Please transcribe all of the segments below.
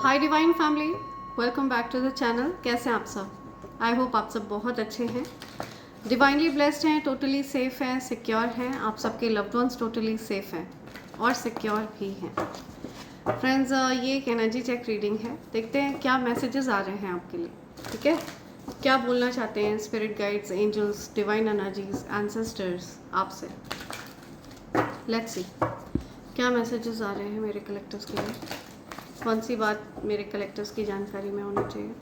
Hi divine family, welcome back to the channel. कैसे हैं आप सब? आई होप आप सब बहुत अच्छे हैं, डिवाइनली ब्लेस्ड हैं, टोटली सेफ हैं, सिक्योर हैं। आप सबके लव्ड वंस टोटली सेफ हैं और सिक्योर भी हैं। फ्रेंड्स, ये एक एनर्जी चेक रीडिंग है। देखते हैं क्या मैसेजेस आ रहे हैं आपके लिए। ठीक है, क्या बोलना चाहते हैं spirit guides, angels, divine energies, ancestors आपसे। लेट्स सी क्या मैसेजेस आ रहे हैं मेरे कलेक्टर्स के लिए। कौन सी बात मेरे कलेक्टर्स की जानकारी में होनी चाहिए,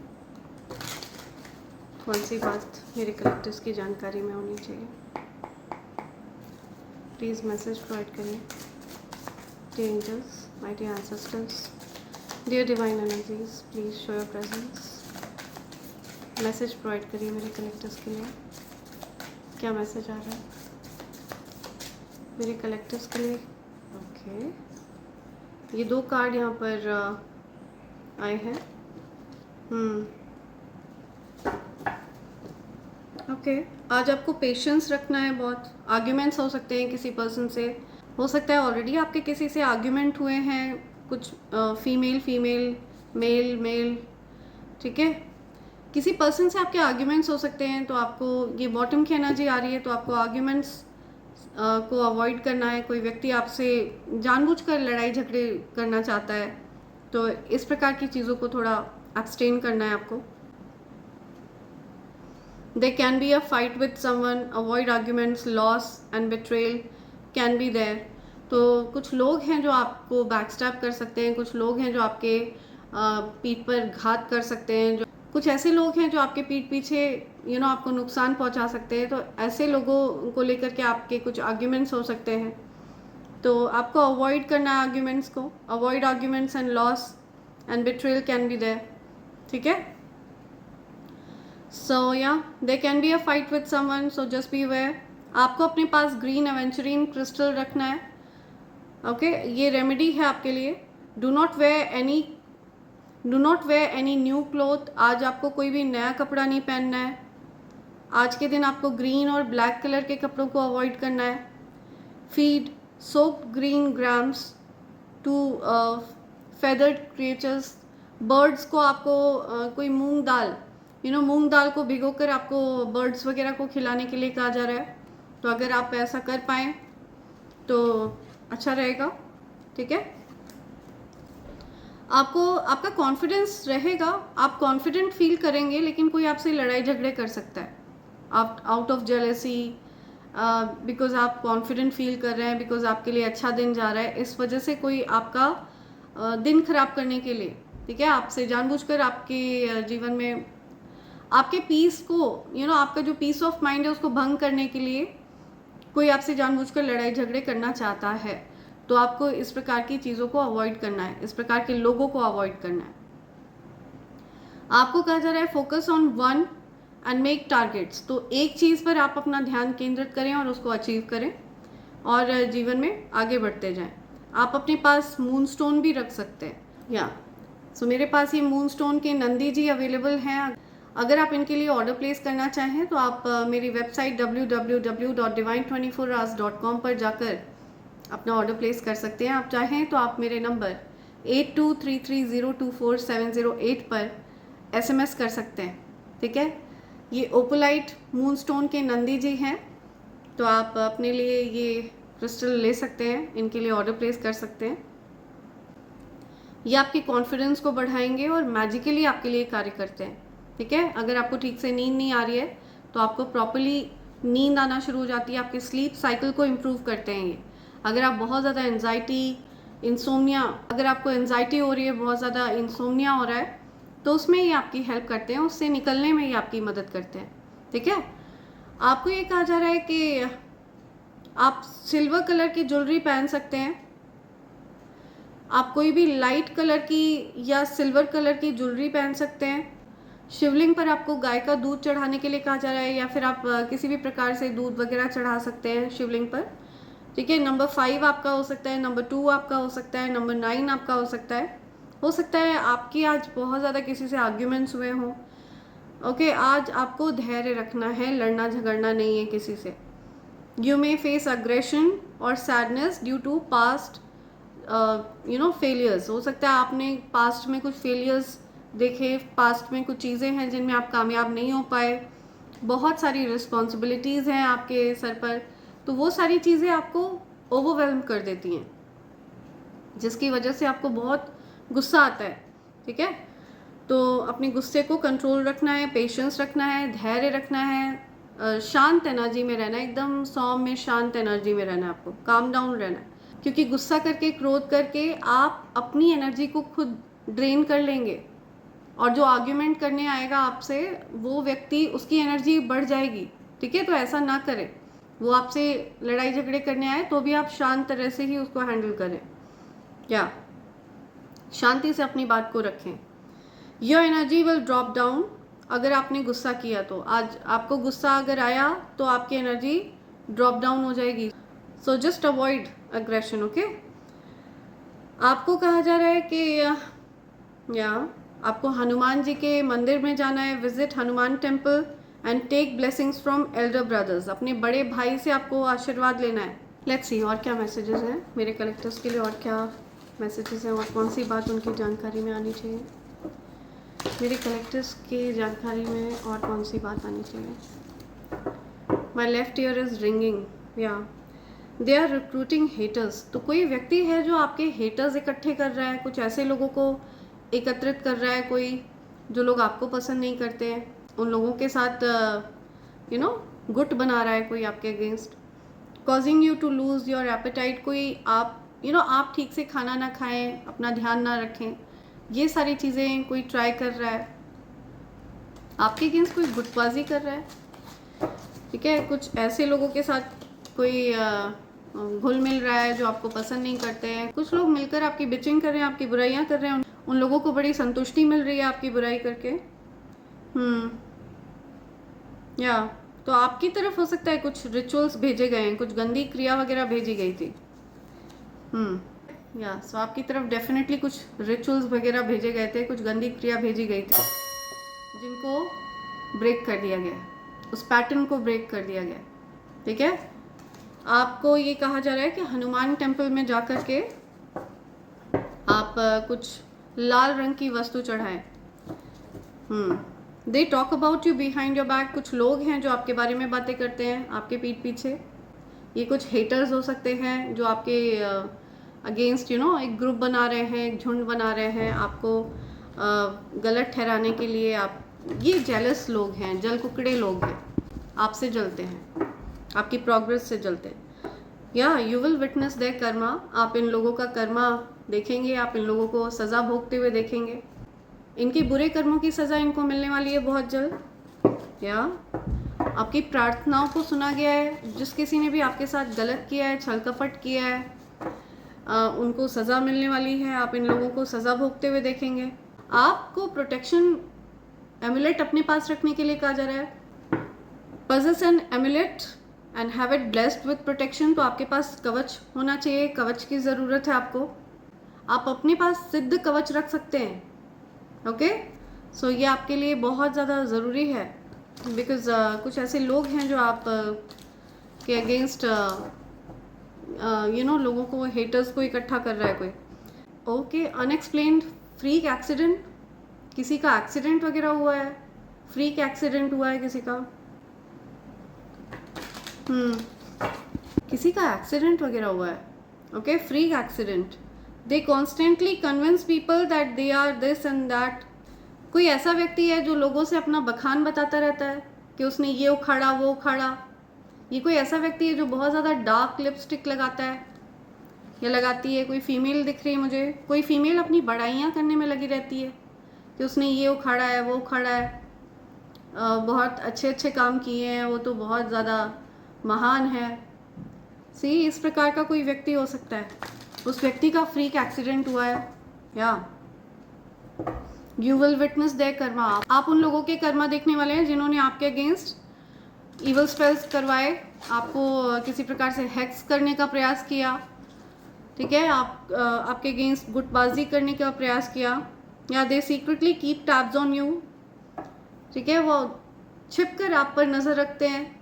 कौन सी बात मेरे कलेक्टर्स की जानकारी में होनी चाहिए। प्लीज़ मैसेज प्रोवाइड करिए। Dear angels, my dear ancestors, dear divine energies, please show your presence. Message provide करिए मेरे कलेक्टर्स के लिए। क्या मैसेज आ रहा है मेरे कलेक्टर्स के लिए? ओके, ये दो कार्ड यहाँ पर आए हैं। ओके, आज आपको पेशेंस रखना है। बहुत आर्ग्यूमेंट्स हो सकते हैं किसी पर्सन से, हो सकता है ऑलरेडी आपके किसी से आर्ग्यूमेंट हुए हैं, कुछ फीमेल फीमेल, मेल मेल, ठीक है। किसी पर्सन से आपके आर्ग्यूमेंट्स हो सकते हैं, तो आपको ये बॉटम की एनर्जी आ रही है, तो आपको आर्ग्यूमेंट्स को अवॉइड करना है। कोई व्यक्ति आपसे जानबूझकर लड़ाई झगड़े करना चाहता है, तो इस प्रकार की चीज़ों को थोड़ा एब्सटेन करना है आपको। There can be a fight with someone, avoid arguments, loss and betrayal can be there. तो कुछ लोग हैं जो आपको बैकस्टैप कर सकते हैं, कुछ लोग हैं जो आपके पीठ पर घात कर सकते हैं, जो कुछ ऐसे लोग हैं जो आपके पीठ पीछे आपको नुकसान पहुंचा सकते हैं। तो ऐसे लोगों को लेकर के आपके कुछ आर्ग्यूमेंट्स हो सकते हैं, तो आपको अवॉइड करना है आर्ग्यूमेंट्स को। Avoid arguments and loss and betrayal can be there, ठीक है। सो या they can be a fight with someone, so just be aware. आपको अपने पास ग्रीन एवेंचुरीन क्रिस्टल रखना है, ओके ये रेमेडी है आपके लिए। Do not wear any new cloth. आज आपको कोई भी नया कपड़ा नहीं पहनना है। आज के दिन आपको ग्रीन और ब्लैक कलर के कपड़ों को अवॉइड करना है। Feed soaked green grams to feathered creatures. Birds को आपको कोई मूंग दाल मूंग दाल को भिगोकर आपको बर्ड्स वगैरह को खिलाने के लिए कहा जा रहा है। तो अगर आप ऐसा कर पाएँ तो अच्छा रहेगा, ठीक है। आपको आपका कॉन्फिडेंस रहेगा, आप कॉन्फिडेंट फील करेंगे, लेकिन कोई आपसे लड़ाई झगड़े कर सकता है आउट ऑफ जेलेसी, बिकॉज आप कॉन्फिडेंट फील कर रहे हैं, बिकॉज आपके लिए अच्छा दिन जा रहा है। इस वजह से कोई आपका दिन खराब करने के लिए, ठीक है, आपसे जानबूझकर आपके जीवन में आपके पीस को आपका जो पीस ऑफ माइंड है उसको भंग करने के लिए कोई आपसे जानबूझकर लड़ाई झगड़े करना चाहता है। तो आपको इस प्रकार की चीज़ों को अवॉइड करना है, इस प्रकार के लोगों को अवॉइड करना है। आपको कहा जा रहा है focus on one and make targets. तो एक चीज़ पर आप अपना ध्यान केंद्रित करें और उसको अचीव करें और जीवन में आगे बढ़ते जाएं। आप अपने पास मून स्टोन भी रख सकते हैं, या सो मेरे पास ये मून स्टोन के नंदी जी अवेलेबल हैं। अगर आप इनके लिए ऑर्डर प्लेस करना चाहें तो आप मेरी वेबसाइट www.divine24hours.com पर जाकर अपना ऑर्डर प्लेस कर सकते हैं। आप चाहें तो आप मेरे नंबर 8233024708 पर SMS कर सकते हैं, ठीक है। ये ओपोलाइट मूनस्टोन के नंदी जी हैं, तो आप अपने लिए ये क्रिस्टल ले सकते हैं, इनके लिए ऑर्डर प्लेस कर सकते हैं। ये आपके कॉन्फिडेंस को बढ़ाएंगे और मैजिकली आपके लिए कार्य करते हैं, ठीक है। अगर आपको ठीक से नींद नहीं आ रही है तो आपको प्रॉपरली नींद आना शुरू हो जाती है, आपके स्लीप साइकिल को इम्प्रूव करते हैं ये। अगर आप बहुत ज़्यादा एंजाइटी, इंसोम्निया, अगर आपको एंजाइटी हो रही है, बहुत ज़्यादा इंसोम्निया हो रहा है, तो उसमें ये आपकी हेल्प करते हैं, उससे निकलने में ये आपकी मदद करते हैं, ठीक है। आपको ये कहा जा रहा है कि आप सिल्वर कलर की ज्वेलरी पहन सकते हैं। आप कोई भी लाइट कलर की या सिल्वर कलर की ज्वेलरी पहन सकते हैं। शिवलिंग पर आपको गाय का दूध चढ़ाने के लिए कहा जा रहा है, या फिर आप किसी भी प्रकार से दूध वगैरह चढ़ा सकते हैं शिवलिंग पर, ठीक है। नंबर 5 आपका हो सकता है, नंबर 2 आपका हो सकता है, नंबर 9 आपका हो सकता है। हो सकता है आपकी आज बहुत ज़्यादा किसी से आर्ग्यूमेंट्स हुए हों, ओके। आज आपको धैर्य रखना है, लड़ना झगड़ना नहीं है किसी से। यू मे फेस अग्रेशन और sadness due to past failures. हो सकता है आपने पास्ट में कुछ फेलियर्स देखे, पास्ट में कुछ चीज़ें हैं जिनमें आप कामयाब नहीं हो पाए, बहुत सारी रिस्पॉन्सिबिलिटीज़ हैं आपके सर पर, तो वो सारी चीज़ें आपको ओवरवेल्म कर देती हैं, जिसकी वजह से आपको बहुत गुस्सा आता है। ठीक है, तो अपने गुस्से को कंट्रोल रखना है, पेशेंस रखना है, धैर्य रखना है, शांत एनर्जी में रहना है, एकदम सौम्य शांत एनर्जी में रहना है, आपको काम डाउन रहना है, क्योंकि गुस्सा करके, क्रोध करके आप अपनी एनर्जी को खुद ड्रेन कर लेंगे, और जो आर्ग्यूमेंट करने आएगा आपसे वो व्यक्ति, उसकी एनर्जी बढ़ जाएगी। ठीक है, तो ऐसा ना करें। वो आपसे लड़ाई झगड़े करने आए तो भी आप शांत तरह से ही उसको हैंडल करें, क्या शांति से अपनी बात को रखें। Your energy will drop down. अगर आपने गुस्सा किया तो आज आपको गुस्सा अगर आया तो आपकी एनर्जी ड्रॉप डाउन हो जाएगी। So just avoid aggression. Okay, आपको कहा जा रहा है कि आपको हनुमान जी के मंदिर में जाना है, visit Hanuman temple and take blessings from elder brothers. अपने बड़े भाई से आपको आशीर्वाद लेना है। लेट्स सी और क्या मैसेजेस हैं मेरे कलेक्टर्स के लिए, और क्या मैसेजेस हैं, और कौन सी बात उनकी जानकारी में आनी चाहिए मेरे कलेक्टर्स की जानकारी में, और कौन सी बात आनी चाहिए। My left ear is ringing, या दे आर रिक्रूटिंग हेटर्स। तो कोई व्यक्ति है जो आपके हेटर्स इकट्ठे कर रहा है, कुछ ऐसे लोगों को एकत्रित कर रहा है, कोई जो लोग आपको पसंद नहीं करते हैं, उन लोगों के साथ गुट बना रहा है कोई आपके against. Causing you to lose your appetite. कोई आप आप ठीक से खाना ना खाएं, अपना ध्यान ना रखें, ये सारी चीज़ें कोई ट्राई कर रहा है आपके अगेंस्ट, कोई गुटबाजी कर रहा है। ठीक है, कुछ ऐसे लोगों के साथ कोई घुल मिल रहा है जो आपको पसंद नहीं करते हैं। कुछ लोग मिलकर आपकी बिचिंग कर रहे हैं, आपकी बुराइयां कर रहे हैं, उन लोगों को बड़ी संतुष्टि मिल रही है आपकी बुराई करके। या तो आपकी तरफ हो सकता है कुछ रिचुअल्स भेजे गए हैं, कुछ गंदी क्रिया वगैरह भेजी गई थी। या सो आपकी तरफ डेफिनेटली कुछ रिचुअल्स वगैरह भेजे गए थे, कुछ गंदी क्रिया भेजी गई थी, जिनको ब्रेक कर दिया गया, उस पैटर्न को ब्रेक कर दिया गया। ठीक है, आपको ये कहा जा रहा है कि हनुमान टेम्पल में जाकर के आप कुछ लाल रंग की वस्तु चढ़ाएं। They talk about you behind your back. कुछ लोग हैं जो आपके बारे में बातें करते हैं आपके पीठ पीछे। ये कुछ हेटर्स हो सकते हैं जो आपके अगेंस्ट एक ग्रुप बना रहे हैं, एक झुंड बना रहे हैं आपको गलत ठहराने के लिए। आप ये जेलस लोग हैं, जल कुकड़े लोग हैं, आपसे जलते हैं, आपकी प्रोग्रेस से जलते हैं। या you will witness their karma. आप इन लोगों का कर्मा देखेंगे, आप इन लोगों को सज़ा भोगते हुए देखेंगे। इनके बुरे कर्मों की सज़ा इनको मिलने वाली है बहुत जल्द। या आपकी प्रार्थनाओं को सुना गया है। जिस किसी ने भी आपके साथ गलत किया है, छल कपट किया है, उनको सज़ा मिलने वाली है। आप इन लोगों को सज़ा भोगते हुए देखेंगे। आपको प्रोटेक्शन एमुलेट अपने पास रखने के लिए कहा जा रहा है। Possess an amulet and have it blessed with protection. तो आपके पास कवच होना चाहिए, कवच की ज़रूरत है आपको। आप अपने पास सिद्ध कवच रख सकते हैं। ओके, सो ये आपके लिए बहुत ज़्यादा ज़रूरी है, बिकॉज कुछ ऐसे लोग हैं जो आप के अगेंस्ट लोगों को, हेटर्स को इकट्ठा कर रहा है कोई। Okay, unexplained freak accident. किसी का एक्सीडेंट वगैरह हुआ है, फ्रीक एक्सीडेंट हुआ है किसी का। किसी का एक्सीडेंट वगैरह हुआ है। Okay, freak accident. They constantly convince people that they are this and that. कोई ऐसा व्यक्ति है जो लोगों से अपना बखान बताता रहता है कि उसने ये उखाड़ा, वो उखाड़ा। ये कोई ऐसा व्यक्ति है जो बहुत ज़्यादा डार्क लिपस्टिक लगाता है या लगाती है। कोई फीमेल दिख रही है मुझे, कोई फीमेल अपनी बड़ाइयाँ करने में लगी रहती है कि उसने ये उखाड़ा है, वो उखाड़ा है, बहुत अच्छे अच्छे काम किए हैं, वो तो बहुत ज़्यादा महान है। सी, इस प्रकार का कोई व्यक्ति हो सकता है। उस व्यक्ति का फ्रीक एक्सीडेंट हुआ है। या you will witness their karma. आप उन लोगों के कर्मा देखने वाले हैं जिन्होंने आपके अगेंस्ट इवल स्पेल्स करवाए, आपको किसी प्रकार से हैक्स करने का प्रयास किया। ठीक है, आपके अगेंस्ट गुटबाजी करने का प्रयास किया। या they secretly keep tabs on you. ठीक है, वो छिप कर आप पर नज़र रखते हैं।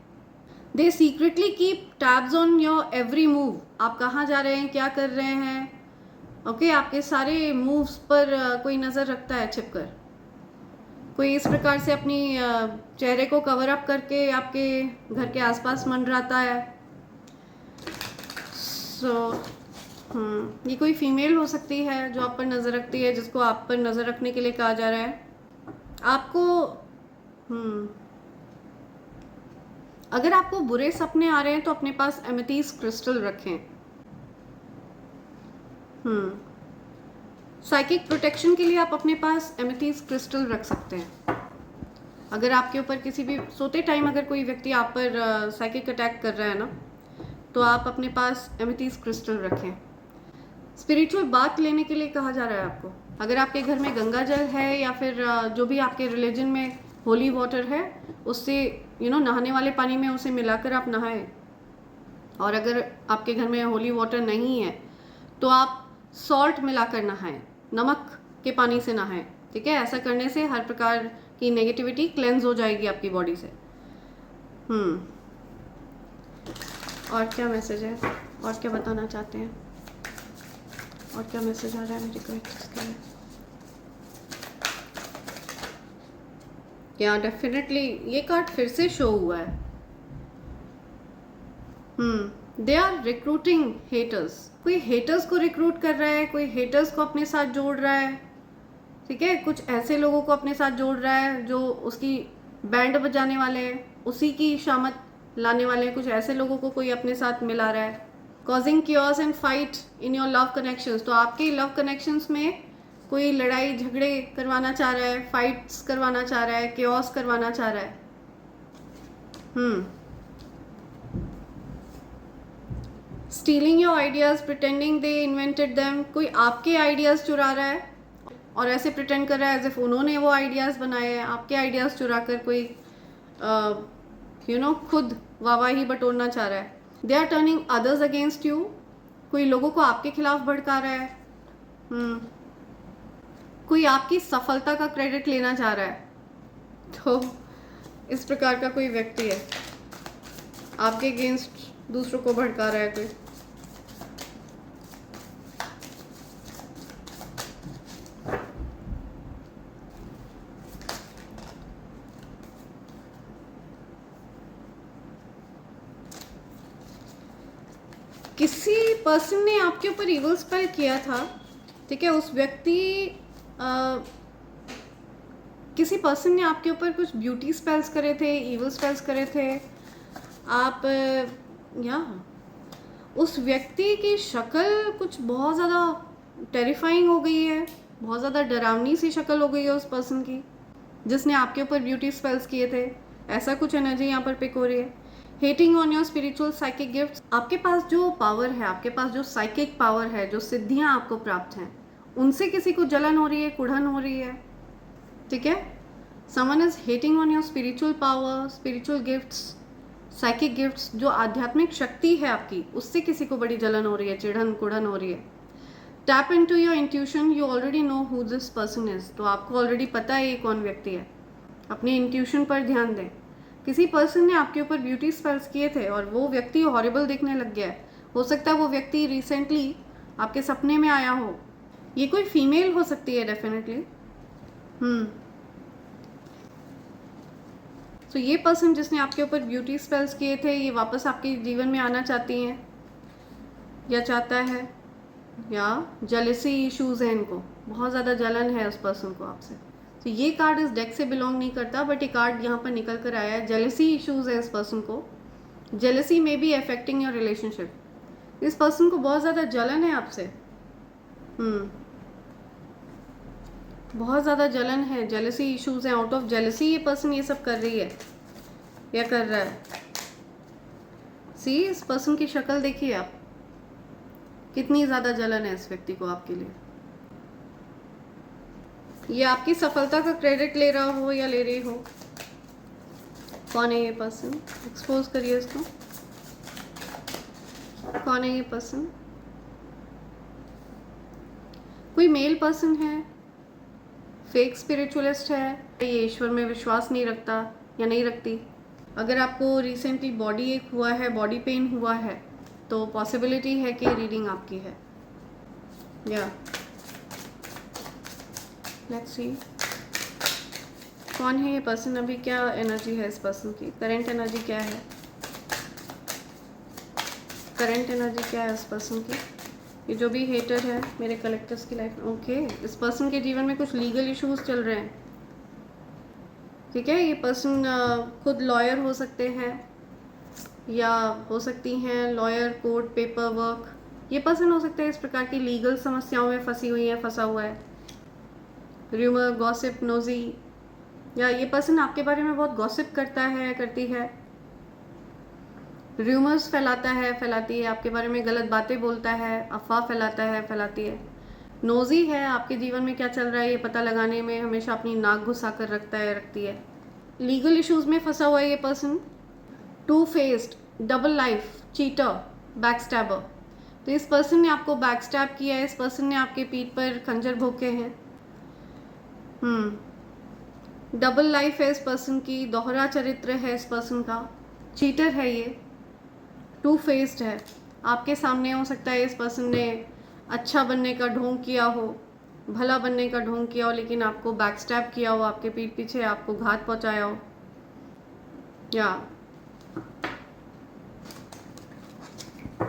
They secretly keep tabs on your every move. आप कहाँ जा रहे हैं, क्या कर रहे हैं, ओके, आपके सारे मूव्स पर कोई नज़र रखता है छिपकर। कोई इस प्रकार से अपनी चेहरे को कवर अप करके आपके घर के आसपास मंडराता है। सो ये कोई फीमेल हो सकती है जो आप पर नज़र रखती है, जिसको आप पर नज़र रखने के लिए कहा जा रहा है। आपको अगर आपको बुरे सपने आ रहे हैं तो अपने पास एमेथीस्ट क्रिस्टल रखें। साइकिक प्रोटेक्शन के लिए आप अपने पास एमेथीस्ट क्रिस्टल रख सकते हैं। अगर आपके ऊपर किसी भी सोते टाइम अगर कोई व्यक्ति आप पर साइकिक अटैक कर रहा है ना, तो आप अपने पास एमेथीस्ट क्रिस्टल रखें। स्पिरिचुअल बात लेने के लिए कहा जा रहा है आपको। अगर आपके घर में गंगा जल है या फिर जो भी आपके रिलीजन में होली वाटर है, उससे नहाने वाले पानी में उसे मिलाकर आप नहाएं। और अगर आपके घर में होली वाटर नहीं है तो आप सॉल्ट मिलाकर नहाएं, नमक के पानी से नहाएं। ठीक है, ऐसा करने से हर प्रकार की नेगेटिविटी क्लेंज हो जाएगी आपकी बॉडी से। और क्या मैसेज है, और क्या बताना चाहते हैं, और क्या मैसेज आ रहा है मेरे को इसके लिए? या डेफिनेटली ये कार्ड फिर से शो हुआ है। They are recruiting haters. कोई हेटर्स को रिक्रूट कर रहा है, कोई हेटर्स को अपने साथ जोड़ रहा है। ठीक है, कुछ ऐसे लोगों को अपने साथ जोड़ रहा है जो उसकी बैंड बजाने वाले हैं, उसी की शामत लाने वाले हैं। कुछ ऐसे लोगों को कोई अपने साथ मिला रहा है। Causing chaos and fight in your love connections. तो आपके लव कनेक्शंस में कोई लड़ाई झगड़े करवाना चाह रहा है, फाइट्स करवाना चाह रहा है, कियोस करवाना चाह रहा है। Stealing your ideas, pretending they invented them. कोई आपके आइडियाज चुरा रहा है और ऐसे प्रिटेंड कर रहा है एज इफ उन्होंने वो आइडियाज बनाए हैं। आपके आइडियाज चुरा कर कोई खुद वाहवाही बटोरना चाह रहा है। They are turning others against you. कोई लोगों को आपके खिलाफ भड़का रहा है। कोई आपकी सफलता का क्रेडिट लेना चाह रहा है। तो इस प्रकार का कोई व्यक्ति है, आपके अगेंस्ट दूसरों को भड़का रहा है कोई। किसी पर्सन ने आपके ऊपर इविल स्पेल किया था। ठीक है, उस व्यक्ति किसी पर्सन ने आपके ऊपर कुछ ब्यूटी स्पेल्स करे थे, इविल स्पेल्स करे थे। आप उस व्यक्ति की शक्ल कुछ बहुत ज़्यादा टेरिफाइंग हो गई है, बहुत ज़्यादा डरावनी सी शक्ल हो गई है उस पर्सन की जिसने आपके ऊपर ब्यूटी स्पेल्स किए थे। ऐसा कुछ एनर्जी यहाँ पर पिक हो रही है। Hating on your spiritual psychic gifts. आपके पास जो पावर है, आपके पास जो साइकिक पावर है, जो सिद्धियाँ आपको प्राप्त हैं, उनसे किसी को जलन हो रही है, कुढ़न हो रही है। ठीक है, someone is hating on your spiritual power, spiritual gifts, psychic gifts. जो आध्यात्मिक शक्ति है आपकी, उससे किसी को बड़ी जलन हो रही है, चिढ़न कुढ़न हो रही है। Tap into your intuition, you already know who this person is. तो आपको ऑलरेडी पता है ये कौन व्यक्ति है। अपने इंट्यूशन पर ध्यान दें। किसी पर्सन ने आपके ऊपर ब्यूटी स्पेल्स किए थे और वो व्यक्ति हॉरिबल दिखने लग गया है। हो सकता है वो व्यक्ति रिसेंटली आपके सपने में आया हो। ये कोई फीमेल हो सकती है डेफिनेटली। तो ये पर्सन जिसने आपके ऊपर ब्यूटी स्पेल्स किए थे, ये वापस आपके जीवन में आना चाहती हैं या चाहता है, या जेलसी इश्यूज हैं इनको, बहुत ज़्यादा जलन है उस पर्सन को आपसे। तो ये कार्ड इस डेक से बिलोंग नहीं करता, बट ये कार्ड यहाँ पर निकल कर आया है। जेलसी इश्यूज है इस पर्सन को। जेलसी में बी अफेक्टिंग योर रिलेशनशिप। इस पर्सन को बहुत ज़्यादा जलन है आपसे। बहुत ज़्यादा जलन है, जेलसी इश्यूज हैं। आउट ऑफ जेलसी ये पर्सन ये सब कर रही है या कर रहा है। सी, इस पर्सन की शक्ल देखिए आप, कितनी ज़्यादा जलन है इस व्यक्ति को आपके लिए। ये आपकी सफलता का क्रेडिट ले रहा हो या ले रही हो। कौन है ये पर्सन? एक्सपोज करिए इसको। कौन है ये पर्सन? कोई मेल पर्सन है, फेक स्पिरिचुअलिस्ट है, ये ईश्वर में विश्वास नहीं रखता या नहीं रखती। अगर आपको रिसेंटली बॉडी एक हुआ है, बॉडी पेन हुआ है, तो पॉसिबिलिटी है कि रीडिंग आपकी है। या लेट्स सी कौन है ये पर्सन, अभी क्या एनर्जी है इस पर्सन की, करंट एनर्जी क्या है, करंट एनर्जी क्या है इस पर्सन की। ये जो भी हेटर है मेरे कलेक्टर्स की लाइफ में, ओके इस पर्सन के जीवन में कुछ लीगल इश्यूज चल रहे हैं, ठीक है। ये पर्सन खुद लॉयर हो सकते हैं या हो सकती हैं लॉयर, कोर्ट, पेपर वर्क, ये पर्सन हो सकता है इस प्रकार की लीगल समस्याओं में फंसी हुई है, फंसा हुआ है। र्यूमर, गॉसिप, नोजी, या ये पर्सन आपके बारे में बहुत गॉसिप करता है, करती है, र्यूमर्स फैलाता है, फैलाती है, आपके बारे में गलत बातें बोलता है, अफवाह फैलाता है, फैलाती है। नोजी है, आपके जीवन में क्या चल रहा है ये पता लगाने में हमेशा अपनी नाक घुसा कर रखता है, रखती है। लीगल इश्यूज में फंसा हुआ है ये person, two faced, double life, cheater, backstabber. तो इस पर्सन ने आपको बैकस्टैब किया है, इस पर्सन ने आपके पीठ पर खंजर भोंके हैं। डबल लाइफ है इस पर्सन की, दोहरा चरित्र है इस पर्सन का, चीटर है ये, टू फेस्ड है। आपके सामने हो सकता है इस पर्सन ने अच्छा बनने का ढोंग किया हो, भला बनने का ढोंग किया हो, लेकिन आपको बैकस्टैब किया हो, आपके पीठ पीछे आपको घात पहुंचाया हो। या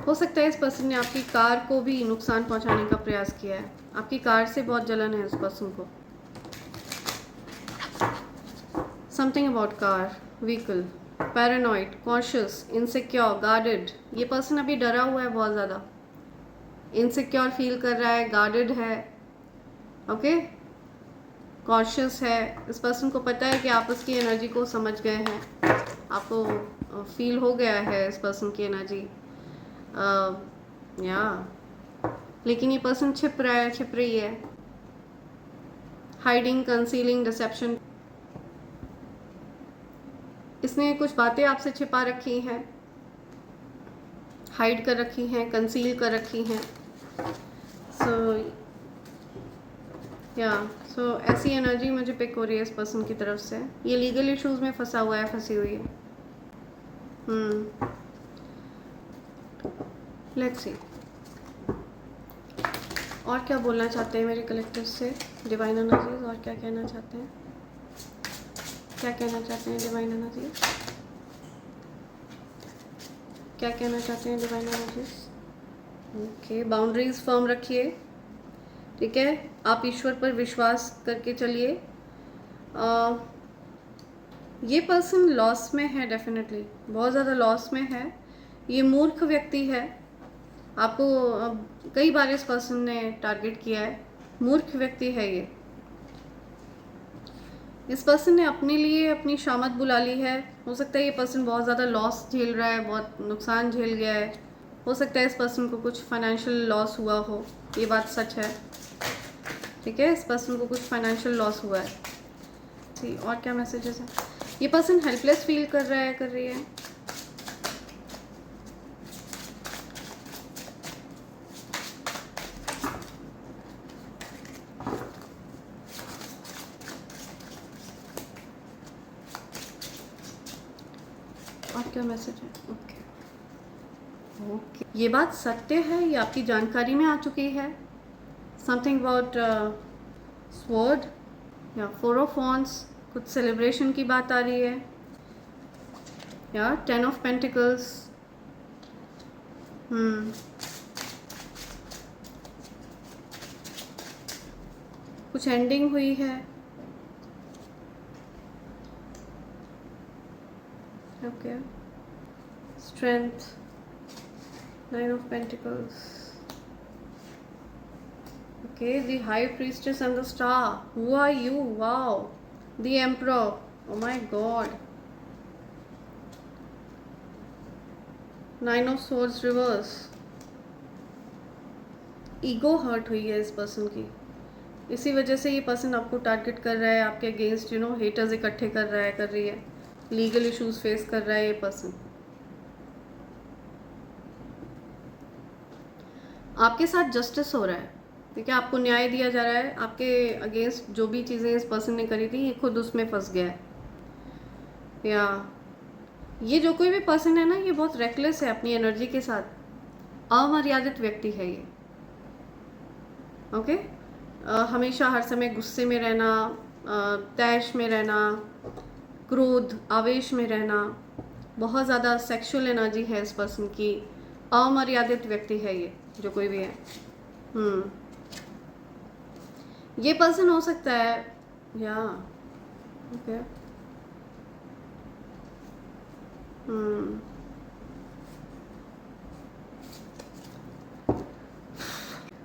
हो सकता है इस पर्सन ने आपकी कार को भी नुकसान पहुंचाने का प्रयास किया है, आपकी कार से बहुत जलन है इस पर्सन को। Something about car, vehicle, paranoid, conscious, insecure, guarded. ये पर्सन अभी डरा हुआ है बहुत ज़्यादा, इनसिक्योर फील कर रहा है, गार्डेड है, ओके, कॉन्शियस है। इस पर्सन को पता है कि आप उसकी एनर्जी को समझ गए हैं, आपको फील हो गया है इस पर्सन की एनर्जी, या लेकिन ये पर्सन छिप रहा है, छिप रही है, हाइडिंग, कंसीलिंग, डिसेप्शन। इसने कुछ बातें आपसे छिपा रखी हैं, हाइड कर रखी हैं, कंसील कर रखी हैं। सो ऐसी एनर्जी मुझे पिक हो रही है इस पर्सन की तरफ से। ये लीगल इश्यूज में फंसा हुआ है, फंसी हुई है। लेट्स सी और क्या बोलना चाहते हैं मेरे कलेक्टिव से डिवाइन एनर्जीज, और क्या कहना चाहते हैं, क्या कहना चाहते हैं डिवाइन एनर्जीज, क्या कहना चाहते हैं divine energies. Okay, boundaries firm रखिए, ठीक है। आप ईश्वर पर विश्वास करके चलिए। ये पर्सन लॉस में है, डेफिनेटली बहुत ज़्यादा लॉस में है। ये मूर्ख व्यक्ति है, आपको कई बार इस पर्सन ने टारगेट किया है, मूर्ख व्यक्ति है ये। इस पर्सन ने अपने लिए अपनी शामत बुला ली है। हो सकता है ये पर्सन बहुत ज़्यादा लॉस झेल रहा है, बहुत नुकसान झेल गया है। हो सकता है इस पर्सन को कुछ फाइनेंशियल लॉस हुआ हो, ये बात सच है, ठीक है। इस पर्सन को कुछ फाइनेंशियल लॉस हुआ है। जी, और क्या मैसेजेस हैं। ये पर्सन हेल्पलेस फील कर रहा है, कर रही है। और क्या मैसेज है। ओके ओके, ये बात सत्य है, ये आपकी जानकारी में आ चुकी है। समथिंग अबाउट स्वॉर्ड या 4 ऑफ वॉन्ड्स, कुछ सेलिब्रेशन की बात आ रही है, या 10 ऑफ पेंटिकल्स। कुछ एंडिंग हुई है, okay. Strength, 9 of pentacles, okay, the high priestess and the star. Who are you? Wow. The emperor. Oh my god. 9 of swords reverse. Ego hurt हुई है इस पर्सन की, इसी वजह से ये पर्सन आपको टारगेट कर रहा है, आपके अगेंस्ट हेटर्स इकट्ठे कर रहा है, कर रही है। लीगल इश्यूज फेस कर रहा है ये पर्सन। आपके साथ जस्टिस हो रहा है, ठीक है, आपको न्याय दिया जा रहा है। आपके अगेंस्ट जो भी चीज़ें इस पर्सन ने करी थी, ये खुद उसमें फंस गया है। या ये जो कोई भी पर्सन है ना, ये बहुत रेकलेस है अपनी एनर्जी के साथ, अमर्यादित व्यक्ति है ये। ओके। हमेशा हर समय गुस्से में रहना, तैश में रहना, क्रोध आवेश में रहना, बहुत ज़्यादा सेक्सुअल एनर्जी है इस पर्सन की, अमर्यादित व्यक्ति है ये जो कोई भी है। ये पर्सन हो सकता है या ओके।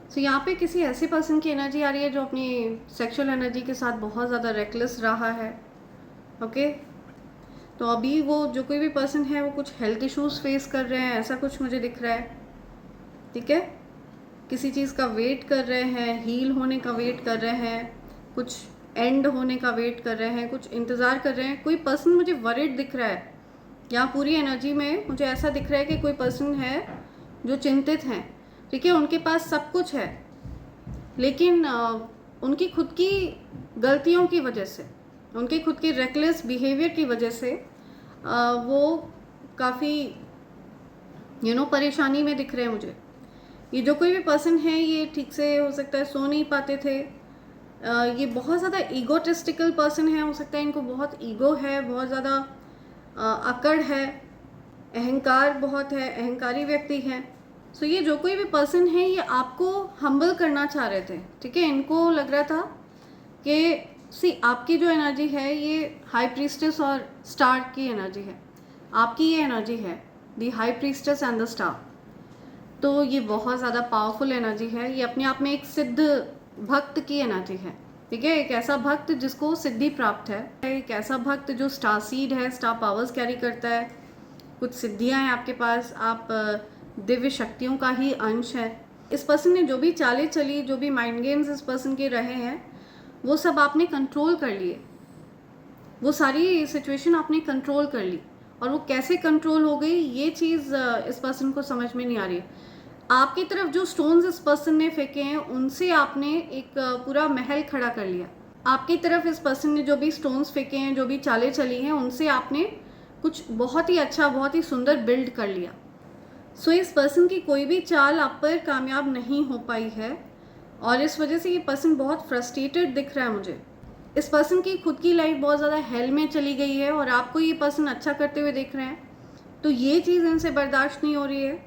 तो यहाँ पे किसी ऐसे पर्सन की एनर्जी आ रही है जो अपनी सेक्सुअल एनर्जी के साथ बहुत ज़्यादा रेकलेस रहा है। ओके, तो अभी वो जो कोई भी पर्सन है वो कुछ हेल्थ इश्यूज फेस कर रहे हैं, ऐसा कुछ मुझे दिख रहा है। ठीक है, किसी चीज़ का वेट कर रहे हैं, हील होने का वेट कर रहे हैं, कुछ एंड होने का वेट कर रहे हैं, कुछ इंतज़ार कर रहे हैं। कोई पर्सन मुझे वरिड दिख रहा है यहाँ पूरी एनर्जी में। मुझे ऐसा दिख रहा है कि कोई पर्सन है जो चिंतित हैं। ठीक है, उनके पास सब कुछ है, लेकिन उनकी खुद की गलतियों की वजह से, उनके खुद के रेकलेस बिहेवियर की वजह से वो काफ़ी परेशानी में दिख रहे हैं मुझे। ये जो कोई भी पर्सन है ये ठीक से हो सकता है सो नहीं पाते थे। ये बहुत ज़्यादा ईगोटिस्टिकल पर्सन है, हो सकता है इनको बहुत ईगो है, बहुत ज़्यादा अकड़ है, अहंकार बहुत है, अहंकारी व्यक्ति हैं। सो ये जो कोई भी पर्सन है ये आपको हम्बल करना चाह रहे थे। ठीक है, इनको लग रहा था कि आपकी जो एनर्जी है ये हाई प्रीस्टेस और स्टार की एनर्जी है। आपकी ये एनर्जी है the high priestess and the star. तो ये बहुत ज़्यादा पावरफुल एनर्जी है। ये अपने आप में एक सिद्ध भक्त की एनर्जी है। ठीक है, एक ऐसा भक्त जिसको सिद्धि प्राप्त है, एक ऐसा भक्त जो स्टार सीड है, स्टार पावर्स कैरी करता है, कुछ सिद्धियां हैं आपके पास, आप दिव्य शक्तियों का ही अंश है। इस पर्सन ने जो भी चालें चली, जो भी माइंड गेम्स इस पर्सन के रहे हैं, वो सब आपने कंट्रोल कर लिए। वो सारी सिचुएशन आपने कंट्रोल कर ली, और वो कैसे कंट्रोल हो गई ये चीज़ इस पर्सन को समझ में नहीं आ रही है। आपकी तरफ जो स्टोन्स इस पर्सन ने फेंके हैं उनसे आपने एक पूरा महल खड़ा कर लिया। आपकी तरफ इस पर्सन ने जो भी स्टोन्स फेंके हैं, जो भी चालें चली हैं, उनसे आपने कुछ बहुत ही अच्छा, बहुत ही सुंदर बिल्ड कर लिया। सो इस पर्सन की कोई भी चाल आप पर कामयाब नहीं हो पाई है, और इस वजह से ये पर्सन बहुत फ्रस्ट्रेटेड दिख रहा है मुझे। इस पर्सन की खुद की लाइफ बहुत ज़्यादा हेल में चली गई है, और आपको ये पर्सन अच्छा करते हुए देख रहे हैं, तो ये चीज़ इनसे बर्दाश्त नहीं हो रही है।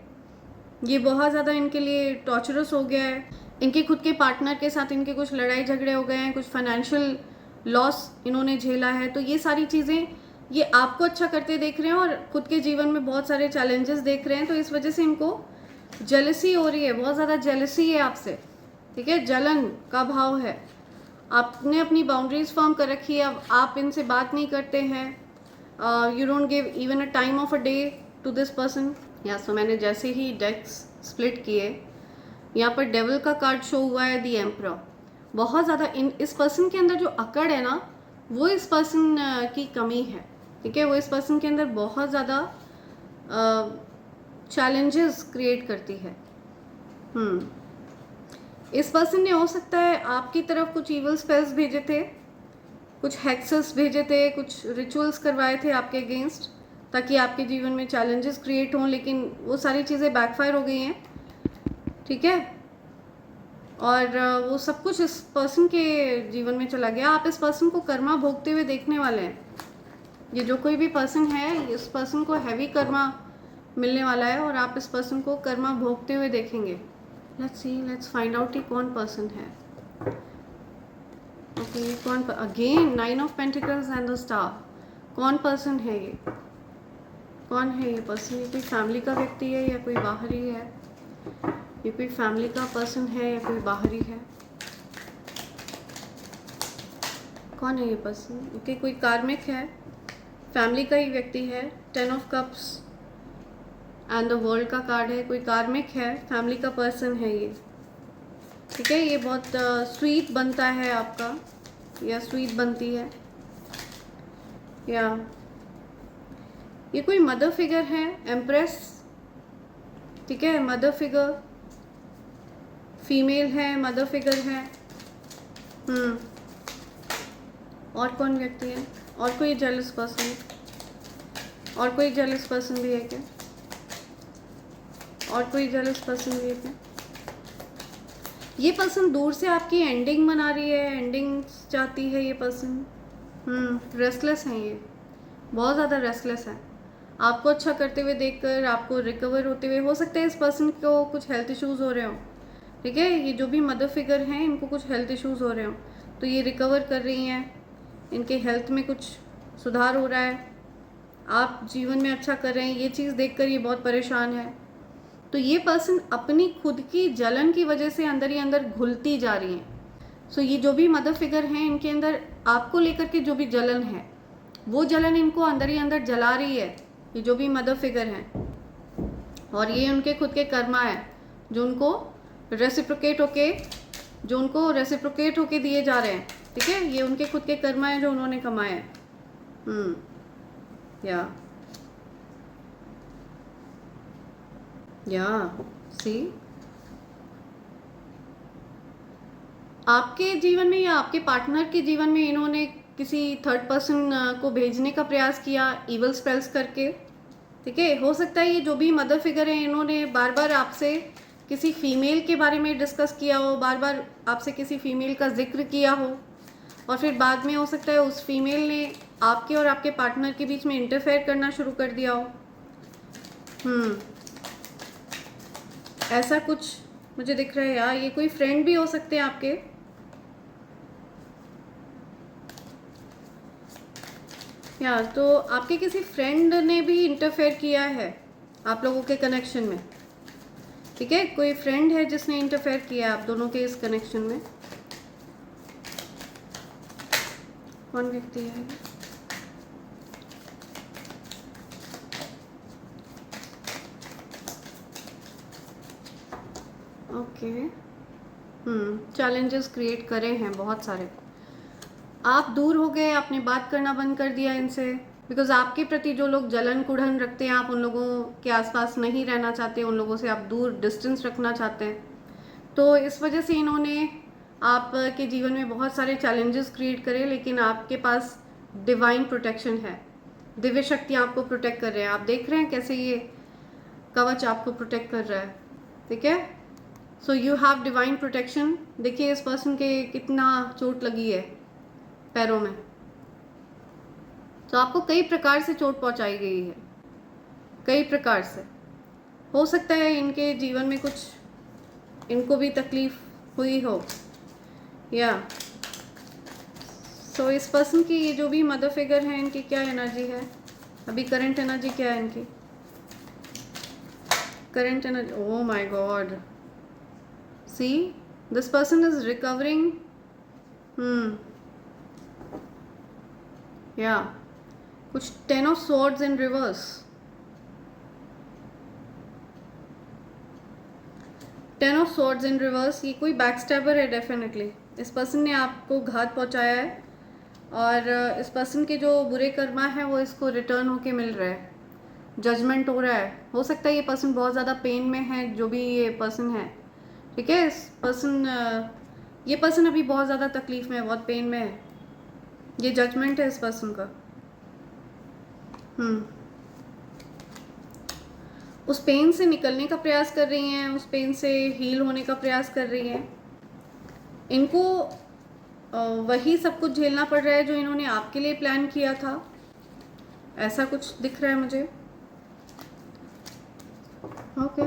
ये बहुत ज़्यादा इनके लिए टॉर्चरस हो गया है। इनके खुद के पार्टनर के साथ इनके कुछ लड़ाई झगड़े हो गए हैं, कुछ फाइनेंशियल लॉस इन्होंने झेला है। तो ये सारी चीज़ें ये आपको अच्छा करते देख रहे हैं, और खुद के जीवन में बहुत सारे चैलेंजेस देख रहे हैं। तो इस वजह से इनको जेलसी हो रही है, बहुत ज़्यादा जेलसी है आपसे। ठीक है, जलन का भाव है। आपने अपनी बाउंड्रीज फॉर्म कर रखी है, अब आप इनसे बात नहीं करते हैं। You don't give even a time of a day to this person. So मैंने जैसे ही डेक्स स्प्लिट किए, यहाँ पर डेविल का कार्ड शो हुआ है, दी एम्परर। बहुत ज़्यादा इस पर्सन के अंदर जो अकड़ है ना, वो इस पर्सन की कमी है। ठीक है, वो इस पर्सन के अंदर बहुत ज़्यादा चैलेंजेस क्रिएट करती है। इस पर्सन ने हो सकता है आपकी तरफ कुछ इवल स्पेल्स भेजे थे, कुछ हेक्सेस भेजे थे, कुछ रिचुअल्स करवाए थे आपके अगेंस्ट, ताकि आपके जीवन में चैलेंजेस क्रिएट हों, लेकिन वो सारी चीज़ें बैकफायर हो गई हैं। ठीक है, और वो सब कुछ इस पर्सन के जीवन में चला गया। आप इस पर्सन को कर्मा भोगते हुए देखने वाले हैं। ये जो कोई भी पर्सन है, इस पर्सन को हैवी कर्मा मिलने वाला है, और आप इस पर्सन को कर्मा भोगते हुए देखेंगे। लेट्स फाइंड आउट ये कौन पर्सन है। ओके, ये कौन, again 9 of pentacles and the star. कौन पर्सन है ये, कौन है ये पर्सन? ये कोई फैमिली का व्यक्ति है या कोई बाहरी है? ये कोई फैमिली का पर्सन है या कोई बाहरी है? कौन है ये पर्सन? ओके, कोई कार्मिक है, फैमिली का ही व्यक्ति है। 10 of cups and the world का कार्ड है। कोई कार्मिक है, फैमिली का पर्सन है ये। ठीक है, ये बहुत स्वीट बनता है आपका, या स्वीट बनती है, या ये कोई मदर फिगर है, एम्प्रेस। ठीक है, मदर फिगर, फीमेल है, मदर फिगर है। और कौन व्यक्ति है? और कोई जेलस पर्सन? और कोई जेलस पर्सन भी है क्या? और कोई जेलस पर्सन भी है क्या? ये पर्सन दूर से आपकी एंडिंग मना रही है, एंडिंग चाहती है ये पर्सन। रेस्टलेस हैं ये, बहुत ज़्यादा रेस्टलेस है। आपको अच्छा करते हुए देखकर, आपको रिकवर होते हुए, हो सकता है इस पर्सन को कुछ हेल्थ इश्यूज़ हो रहे हो, ठीक है। ये जो भी मदर फिगर हैं इनको कुछ हेल्थ इश्यूज़ हो रहे हो, तो ये रिकवर कर रही हैं, इनके हेल्थ में कुछ सुधार हो रहा है, आप जीवन में अच्छा कर रहे हैं, ये चीज़ देखकर ये बहुत परेशान है। तो ये पर्सन अपनी खुद की जलन की वजह से अंदर ही अंदर घुलती जा रही हैं। सो ये जो भी मदर फिगर हैं इनके अंदर आपको लेकर के जो भी जलन है, वो जलन इनको अंदर ही अंदर जला रही है, ये जो भी मदर फिगर हैं। और ये उनके खुद के कर्मा है जो उनको रेसिप्रोकेट होके दिए जा रहे हैं, ठीक है। ये उनके खुद के कर्मा है जो उन्होंने कमाए हैं। सी आपके जीवन में या आपके पार्टनर के जीवन में इन्होंने किसी थर्ड पर्सन को भेजने का प्रयास किया, इवल स्पेल्स करके, ठीक है। हो सकता है ये जो भी मदर फिगर है इन्होंने बार बार आपसे किसी फीमेल के बारे में डिस्कस किया हो, बार बार आपसे किसी फीमेल का जिक्र किया हो, और फिर बाद में हो सकता है उस फीमेल ने आपके और आपके पार्टनर के बीच में इंटरफेयर करना शुरू कर दिया हो। ऐसा कुछ मुझे दिख रहा है यार। ये कोई फ्रेंड भी हो सकते हैं आपके, यार तो आपके किसी फ्रेंड ने भी इंटरफेयर किया है आप लोगों के कनेक्शन में, ठीक है। कोई फ्रेंड है जिसने इंटरफेयर किया आप दोनों के इस कनेक्शन में। कौन व्यक्ति है? ओके, चैलेंजेस क्रिएट करे हैं बहुत सारे। आप दूर हो गए, आपने बात करना बंद कर दिया इनसे, बिकॉज आपके प्रति जो लोग जलन कुढ़न रखते हैं, आप उन लोगों के आसपास नहीं रहना चाहते, उन लोगों से आप दूर डिस्टेंस रखना चाहते हैं। तो इस वजह से इन्होंने आपके जीवन में बहुत सारे चैलेंजेस क्रिएट करे, लेकिन आपके पास डिवाइन प्रोटेक्शन है, दिव्य शक्ति आपको प्रोटेक्ट कर रहे हैं। आप देख रहे हैं कैसे ये कवच आपको प्रोटेक्ट कर रहा है, ठीक है। So you have divine protection. देखिए इस पर्सन के कितना चोट लगी है पैरों में, तो आपको कई प्रकार से चोट पहुंचाई गई है, कई प्रकार से। हो सकता है इनके जीवन में कुछ इनको भी तकलीफ हुई हो, या सो इस पर्सन की ये जो भी मदर फिगर है इनकी क्या एनर्जी है अभी, करंट एनर्जी क्या है इनकी? Current energy, oh my God, see this person is recovering. या कुछ 10 of swords in reverse, 10 of swords in reverse. ये कोई बैकस्टैबर है डेफिनेटली। इस पर्सन ने आपको घात पहुंचाया है, और इस पर्सन के जो बुरे कर्मा है वो इसको रिटर्न होके मिल रहा है, जजमेंट हो रहा है। हो सकता है ये पर्सन बहुत ज़्यादा पेन में है, जो भी ये पर्सन है, ठीक है। ये पर्सन अभी बहुत ज़्यादा तकलीफ में है, बहुत पेन में है। ये जजमेंट है इस पर्सन का। उस पेन से निकलने का प्रयास कर रही हैं, उस पेन से हील होने का प्रयास कर रही हैं। इनको वही सब कुछ झेलना पड़ रहा है जो इन्होंने आपके लिए प्लान किया था, ऐसा कुछ दिख रहा है मुझे। ओके,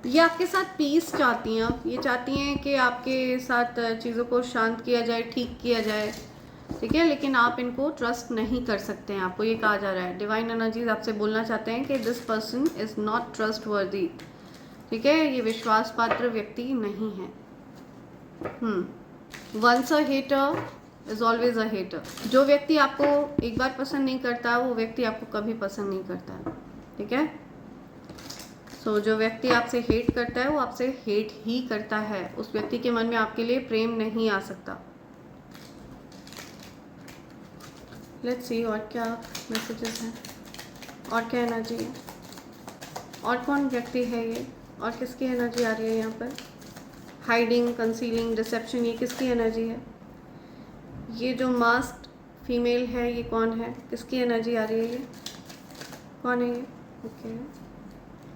ये आपके साथ पीस चाहती हैं। ये चाहती हैं कि आपके साथ चीज़ों को शांत किया जाए, ठीक किया जाए, ठीक है। लेकिन आप इनको ट्रस्ट नहीं कर सकते हैं, आपको ये कहा जा रहा है। डिवाइन एनर्जीज आपसे बोलना चाहते हैं कि this person is not trustworthy, ठीक है। ये विश्वास पात्र व्यक्ति नहीं है। Once a hater is always a hater. जो व्यक्ति आपको एक बार पसंद नहीं करता, वो व्यक्ति आपको कभी पसंद नहीं करता है, ठीक है। सो जो व्यक्ति आपसे हेट करता है वो आपसे हेट ही करता है। उस व्यक्ति के मन में आपके लिए प्रेम नहीं आ सकता। लेट्स सी और क्या मैसेजेस हैं, और क्या एनर्जी है, और कौन व्यक्ति है ये, और किसकी एनर्जी आ रही है यहाँ पर? हाइडिंग, कंसीलिंग, डिसेप्शन, ये किसकी एनर्जी है? ये जो मास्क्ड फीमेल है ये कौन है, किसकी एनर्जी आ रही है ये? कौन है ये? ओके,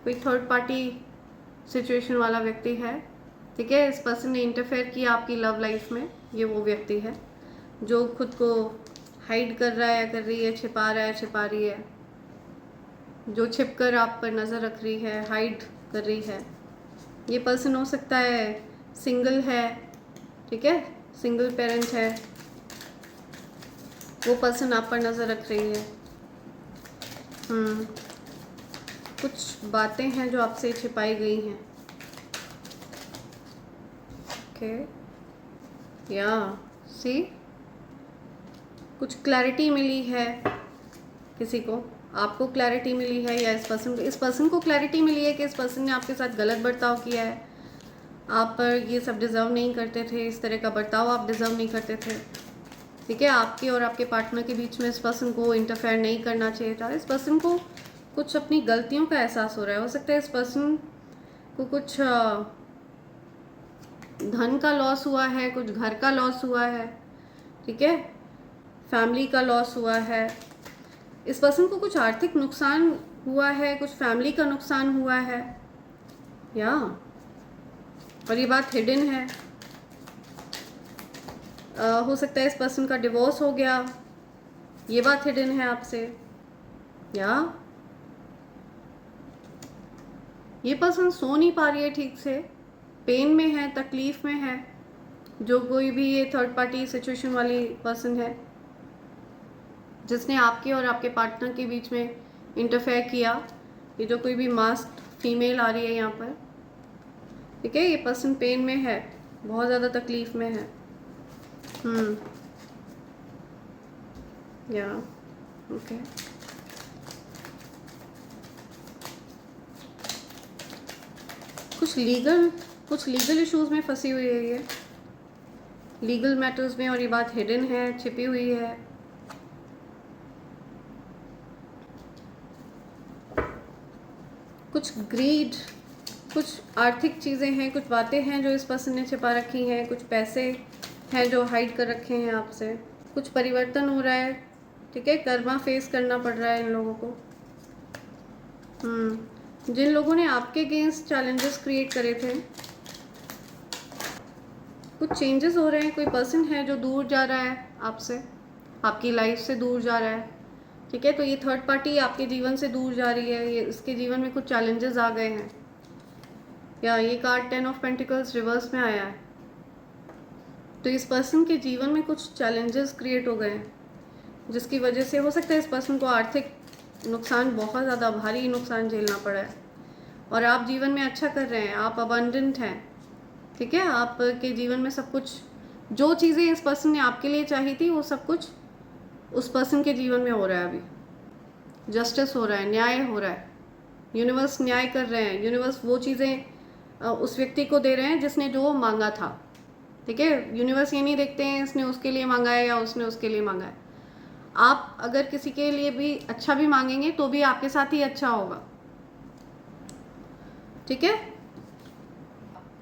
कोई थर्ड पार्टी सिचुएशन वाला व्यक्ति है, ठीक है। इस पर्सन ने इंटरफेयर किया आपकी लव लाइफ में। ये वो व्यक्ति है जो खुद को हाइड कर रहा है, कर रही है, छिपा रहा है, छिपा रही है, जो छिप कर आप पर नज़र रख रही है, हाइड कर रही है। ये पर्सन हो सकता है सिंगल है, ठीक है, सिंगल पेरेंट है, वो पर्सन आप पर नज़र रख रही है। कुछ बातें हैं जो आपसे छिपाई गई हैं। ओके, या सी कुछ क्लैरिटी मिली है किसी को, आपको क्लैरिटी मिली है या इस पर्सन को क्लैरिटी मिली है कि इस पर्सन ने आपके साथ गलत बर्ताव किया है, आप पर ये सब डिज़र्व नहीं करते थे, इस तरह का बर्ताव आप डिज़र्व नहीं करते थे, ठीक है। आपके और आपके पार्टनर के बीच में इस पर्सन को इंटरफेयर नहीं करना चाहिए था। इस पर्सन को कुछ अपनी गलतियों का एहसास हो रहा है। हो सकता है इस पर्सन को कुछ धन का लॉस हुआ है, कुछ घर का लॉस हुआ है, ठीक है, फैमिली का लॉस हुआ है। इस पर्सन को कुछ आर्थिक नुकसान हुआ है, कुछ फैमिली का नुकसान हुआ है, या और ये बात हिडन है। हो सकता है इस पर्सन का डिवोर्स हो गया, ये बात हिडन है आपसे, या ये पर्सन सो नहीं पा रही है ठीक से, पेन में है, तकलीफ में है। जो कोई भी ये थर्ड पार्टी सिचुएशन वाली पर्सन है जिसने आपके और आपके पार्टनर के बीच में इंटरफेयर किया, ये जो कोई भी मास्क फीमेल आ रही है यहाँ पर, ठीक है, ये पर्सन पेन में है, बहुत ज़्यादा तकलीफ में है। या ओके, कुछ लीगल इश्यूज में फंसी हुई है ये, लीगल मैटर्स में, और ये बात हिडन है, छिपी हुई है। कुछ ग्रीड, कुछ आर्थिक चीज़ें हैं, कुछ बातें हैं जो इस पर्सन ने छिपा रखी हैं, कुछ पैसे हैं जो हाइड कर रखे हैं आपसे। कुछ परिवर्तन हो रहा है, ठीक है, कर्मा फेस करना पड़ रहा है इन लोगों को। जिन लोगों ने आपके अगेंस्ट चैलेंजेस क्रिएट करे थे, कुछ चेंजेस हो रहे हैं। कोई पर्सन है जो दूर जा रहा है आपसे, आपकी लाइफ से दूर जा रहा है, ठीक है। तो ये थर्ड पार्टी आपके जीवन से दूर जा रही है, ये इसके जीवन में कुछ चैलेंजेस आ गए हैं। या ये कार्ड 10 ऑफ पेंटिकल्स रिवर्स में आया है, तो इस पर्सन के जीवन में कुछ चैलेंजेस क्रिएट हो गए हैं जिसकी वजह से हो सकता है इस पर्सन को आर्थिक नुकसान, बहुत ज़्यादा भारी नुकसान झेलना पड़ा है। और आप जीवन में अच्छा कर रहे हैं, आप अबंडेंट हैं, ठीक है, आपके जीवन में सब कुछ, जो चीज़ें इस पर्सन ने आपके लिए चाही थी वो सब कुछ उस पर्सन के जीवन में हो रहा है। अभी जस्टिस हो रहा है, न्याय हो रहा है, यूनिवर्स न्याय कर रहे हैं, यूनिवर्स वो चीज़ें उस व्यक्ति को दे रहे हैं जिसने जो मांगा था, ठीक है। यूनिवर्स ये नहीं देखते हैं इसने उसके लिए मांगा है या उसने उसके लिए मांगा है। आप अगर किसी के लिए भी अच्छा भी मांगेंगे तो भी आपके साथ ही अच्छा होगा, ठीक है।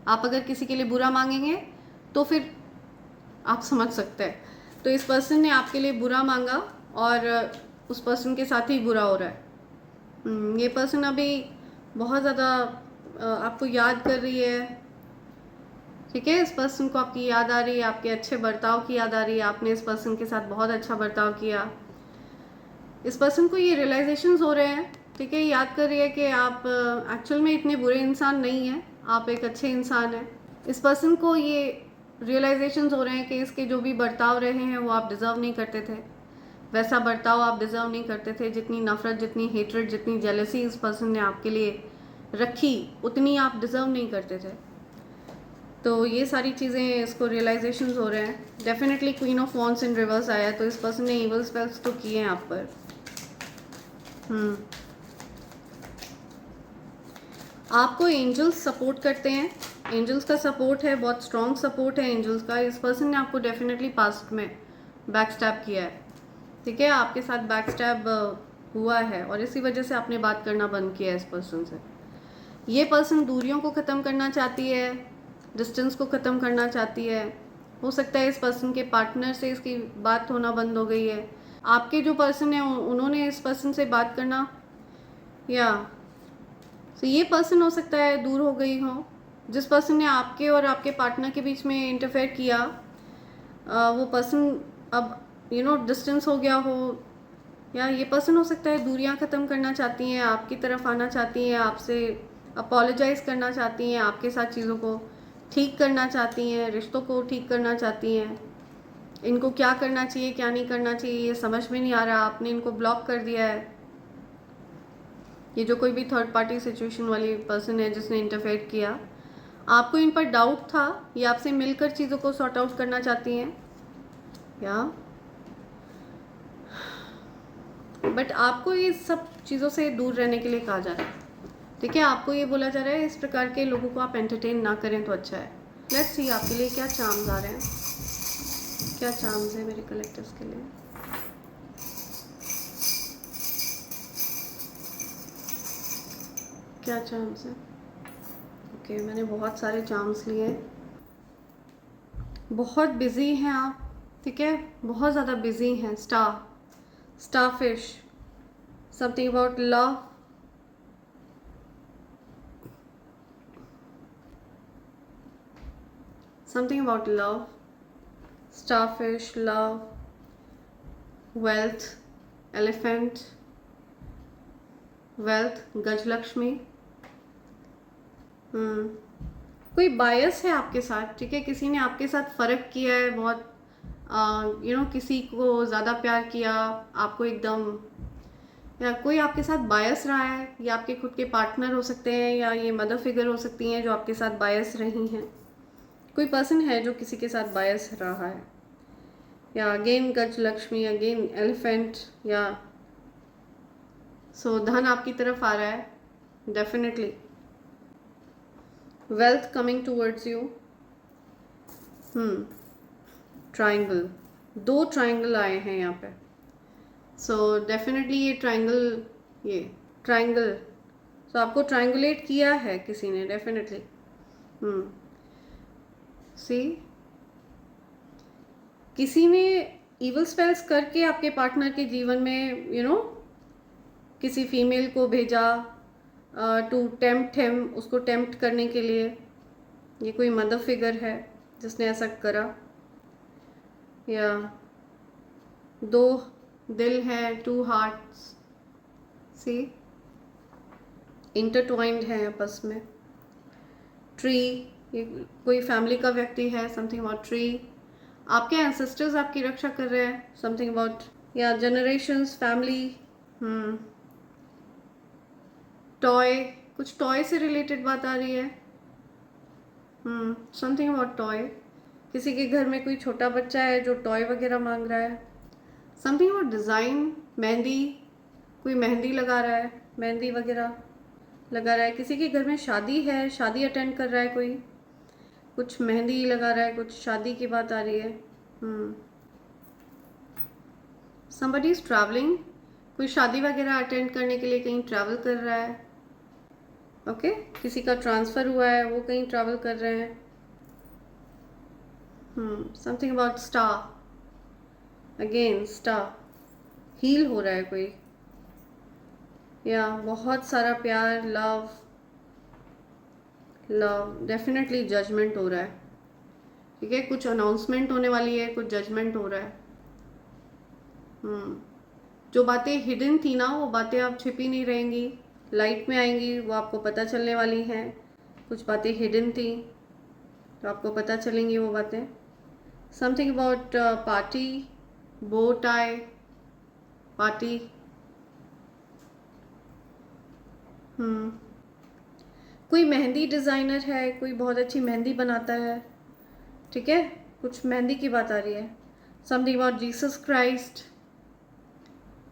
आप अगर किसी के लिए बुरा मांगेंगे तो फिर आप समझ सकते हैं। तो इस पर्सन ने आपके लिए बुरा मांगा और उस पर्सन के साथ ही बुरा हो रहा है। ये पर्सन अभी बहुत ज़्यादा आपको याद कर रही है, ठीक है। इस पर्सन को आपकी याद आ रही है, आपके अच्छे बर्ताव की याद आ रही है, आपने इस पर्सन के साथ बहुत अच्छा बर्ताव किया। इस पर्सन को ये रियलाइजेशंस हो रहे हैं, ठीक है, याद कर रही है कि आप एक्चुअल में इतने बुरे इंसान नहीं हैं, आप एक अच्छे इंसान हैं। इस पर्सन को ये रियलाइजेशंस हो रहे हैं कि इसके जो भी बर्ताव रहे हैं वो आप डिज़र्व नहीं करते थे, वैसा बर्ताव आप डिज़र्व नहीं करते थे। जितनी नफ़रत, जितनी हेट्रेड, जितनी जेलसी इस पर्सन ने आपके लिए रखी, उतनी आप डिज़र्व नहीं करते थे। तो ये सारी चीज़ें इसको रियलाइजेशंस हो रहे हैं। Definitely queen of wands in reverse आया, तो इस पर्सन ने इवल स्पेल्स तो किए हैं आप पर। आपको एंजल्स सपोर्ट करते हैं, एंजल्स का सपोर्ट है, बहुत स्ट्रॉन्ग सपोर्ट है एंजल्स का। इस पर्सन ने आपको डेफिनेटली पास्ट में बैक स्टैब किया है, ठीक है, आपके साथ बैक स्टैब हुआ है और इसी वजह से आपने बात करना बंद किया है इस पर्सन से। ये पर्सन दूरियों को ख़त्म करना चाहती है, डिस्टेंस को ख़त्म करना चाहती है। हो सकता है इस पर्सन के पार्टनर से इसकी बात होना बंद हो गई है। आपके जो पर्सन है उन्होंने इस पर्सन से बात करना या तो ये पर्सन हो सकता है दूर हो गई हो, जिस पर्सन ने आपके और आपके पार्टनर के बीच में इंटरफेयर किया, वो पर्सन अब डिस्टेंस हो गया हो, या ये पर्सन हो सकता है दूरियां ख़त्म करना चाहती हैं, आपकी तरफ आना चाहती हैं, आपसे अपोलोजाइज़ करना चाहती हैं, आपके साथ चीज़ों को ठीक करना चाहती हैं, रिश्तों को ठीक करना चाहती हैं। इनको क्या करना चाहिए क्या नहीं करना चाहिए ये समझ में नहीं आ रहा, आपने इनको ब्लॉक कर दिया है। ये जो कोई भी थर्ड पार्टी सिचुएशन वाली पर्सन है जिसने इंटरफेयर किया, आपको इन पर डाउट था, ये आपसे मिलकर चीज़ों को सॉर्ट आउट करना चाहती हैं, या बट आपको ये सब चीज़ों से दूर रहने के लिए कहा जा रहा है। ठीक है, आपको ये बोला जा रहा है इस प्रकार के लोगों को आप एंटरटेन ना करें तो अच्छा है। लेट्स सी आपके लिए क्या चार्म्स आ रहे हैं, क्या चार्म्स है मेरे कलेक्टर्स के लिए। क्या चार्म्स है? ओके, मैंने बहुत सारे चार्म्स लिए। बहुत बिजी हैं आप, ठीक है, बहुत ज़्यादा बिजी हैं। Starfish, something about love, something about love, starfish, love, wealth, elephant, wealth, Gajalakshmi. कोई बायस है आपके साथ, ठीक है, किसी ने आपके साथ फ़र्क किया है बहुत, किसी को ज़्यादा प्यार किया, आपको एकदम, या कोई आपके साथ बायस रहा है, या आपके खुद के पार्टनर हो सकते हैं, या ये मदर फिगर हो सकती हैं जो आपके साथ बायस रही हैं। कोई पर्सन है जो किसी के साथ बायस रहा है, या अगेन गजलक्ष्मी, अगेन एलिफेंट, या सो धन आपकी तरफ आ रहा है definitely, wealth coming towards you. Triangle, 2 triangle आए हैं यहाँ पे, सो डेफिनेटली ये ट्राइंगल सो आपको ट्राइंगुलेट किया है किसी ने डेफिनेटली। सी किसी ने इवल स्पेल्स करके आपके पार्टनर के जीवन में किसी फीमेल को भेजा टू टेम्प्ट हिम, उसको टेम्प्ट करने के लिए। ये कोई मदर फिगर है जिसने ऐसा करा, या 2 दिल है, 2 हार्ट्स, सी इंटरट्वाइंड है आपस में। ट्री, ये कोई फैमिली का व्यक्ति है, समथिंग अबाउट ट्री। आपके एंसेस्टर्स आपकी रक्षा कर रहे हैं, समथिंग अबाउट, या जनरेशंस, फैमिली। टॉय, कुछ टॉय से रिलेटेड बात आ रही है। समथिंग अबाउट टॉय, किसी के घर में कोई छोटा बच्चा है जो टॉय वगैरह मांग रहा है। समथिंग अबाउट डिज़ाइन, मेहंदी, कोई मेहंदी लगा रहा है, मेहंदी वगैरह लगा रहा है। किसी के घर में शादी है, शादी अटेंड कर रहा है कोई, कुछ मेहंदी लगा रहा है, कुछ शादी की बात आ रही है। somebody is traveling, कोई शादी वगैरह अटेंड करने के लिए कहीं ट्रैवल कर रहा है। ओके, किसी का ट्रांसफ़र हुआ है, वो कहीं ट्रैवल कर रहे हैं। Something about star, again star, heal हो रहा है कोई, या बहुत सारा प्यार, लव, डेफिनेटली जजमेंट हो रहा है। ठीक है, कुछ अनाउंसमेंट होने वाली है, कुछ जजमेंट हो रहा है। जो बातें हिडन थी ना, वो बातें अब छिपी नहीं रहेंगी, लाइट में आएंगी, वो आपको पता चलने वाली हैं। कुछ बातें हिडन थी तो आपको पता चलेंगी वो बातें। समथिंग अबाउट पार्टी, बो टाई, पार्टी। कोई मेहंदी डिज़ाइनर है, कोई बहुत अच्छी मेहंदी बनाता है, ठीक है, कुछ मेहंदी की बात आ रही है। समथिंग अबाउट जीसस क्राइस्ट,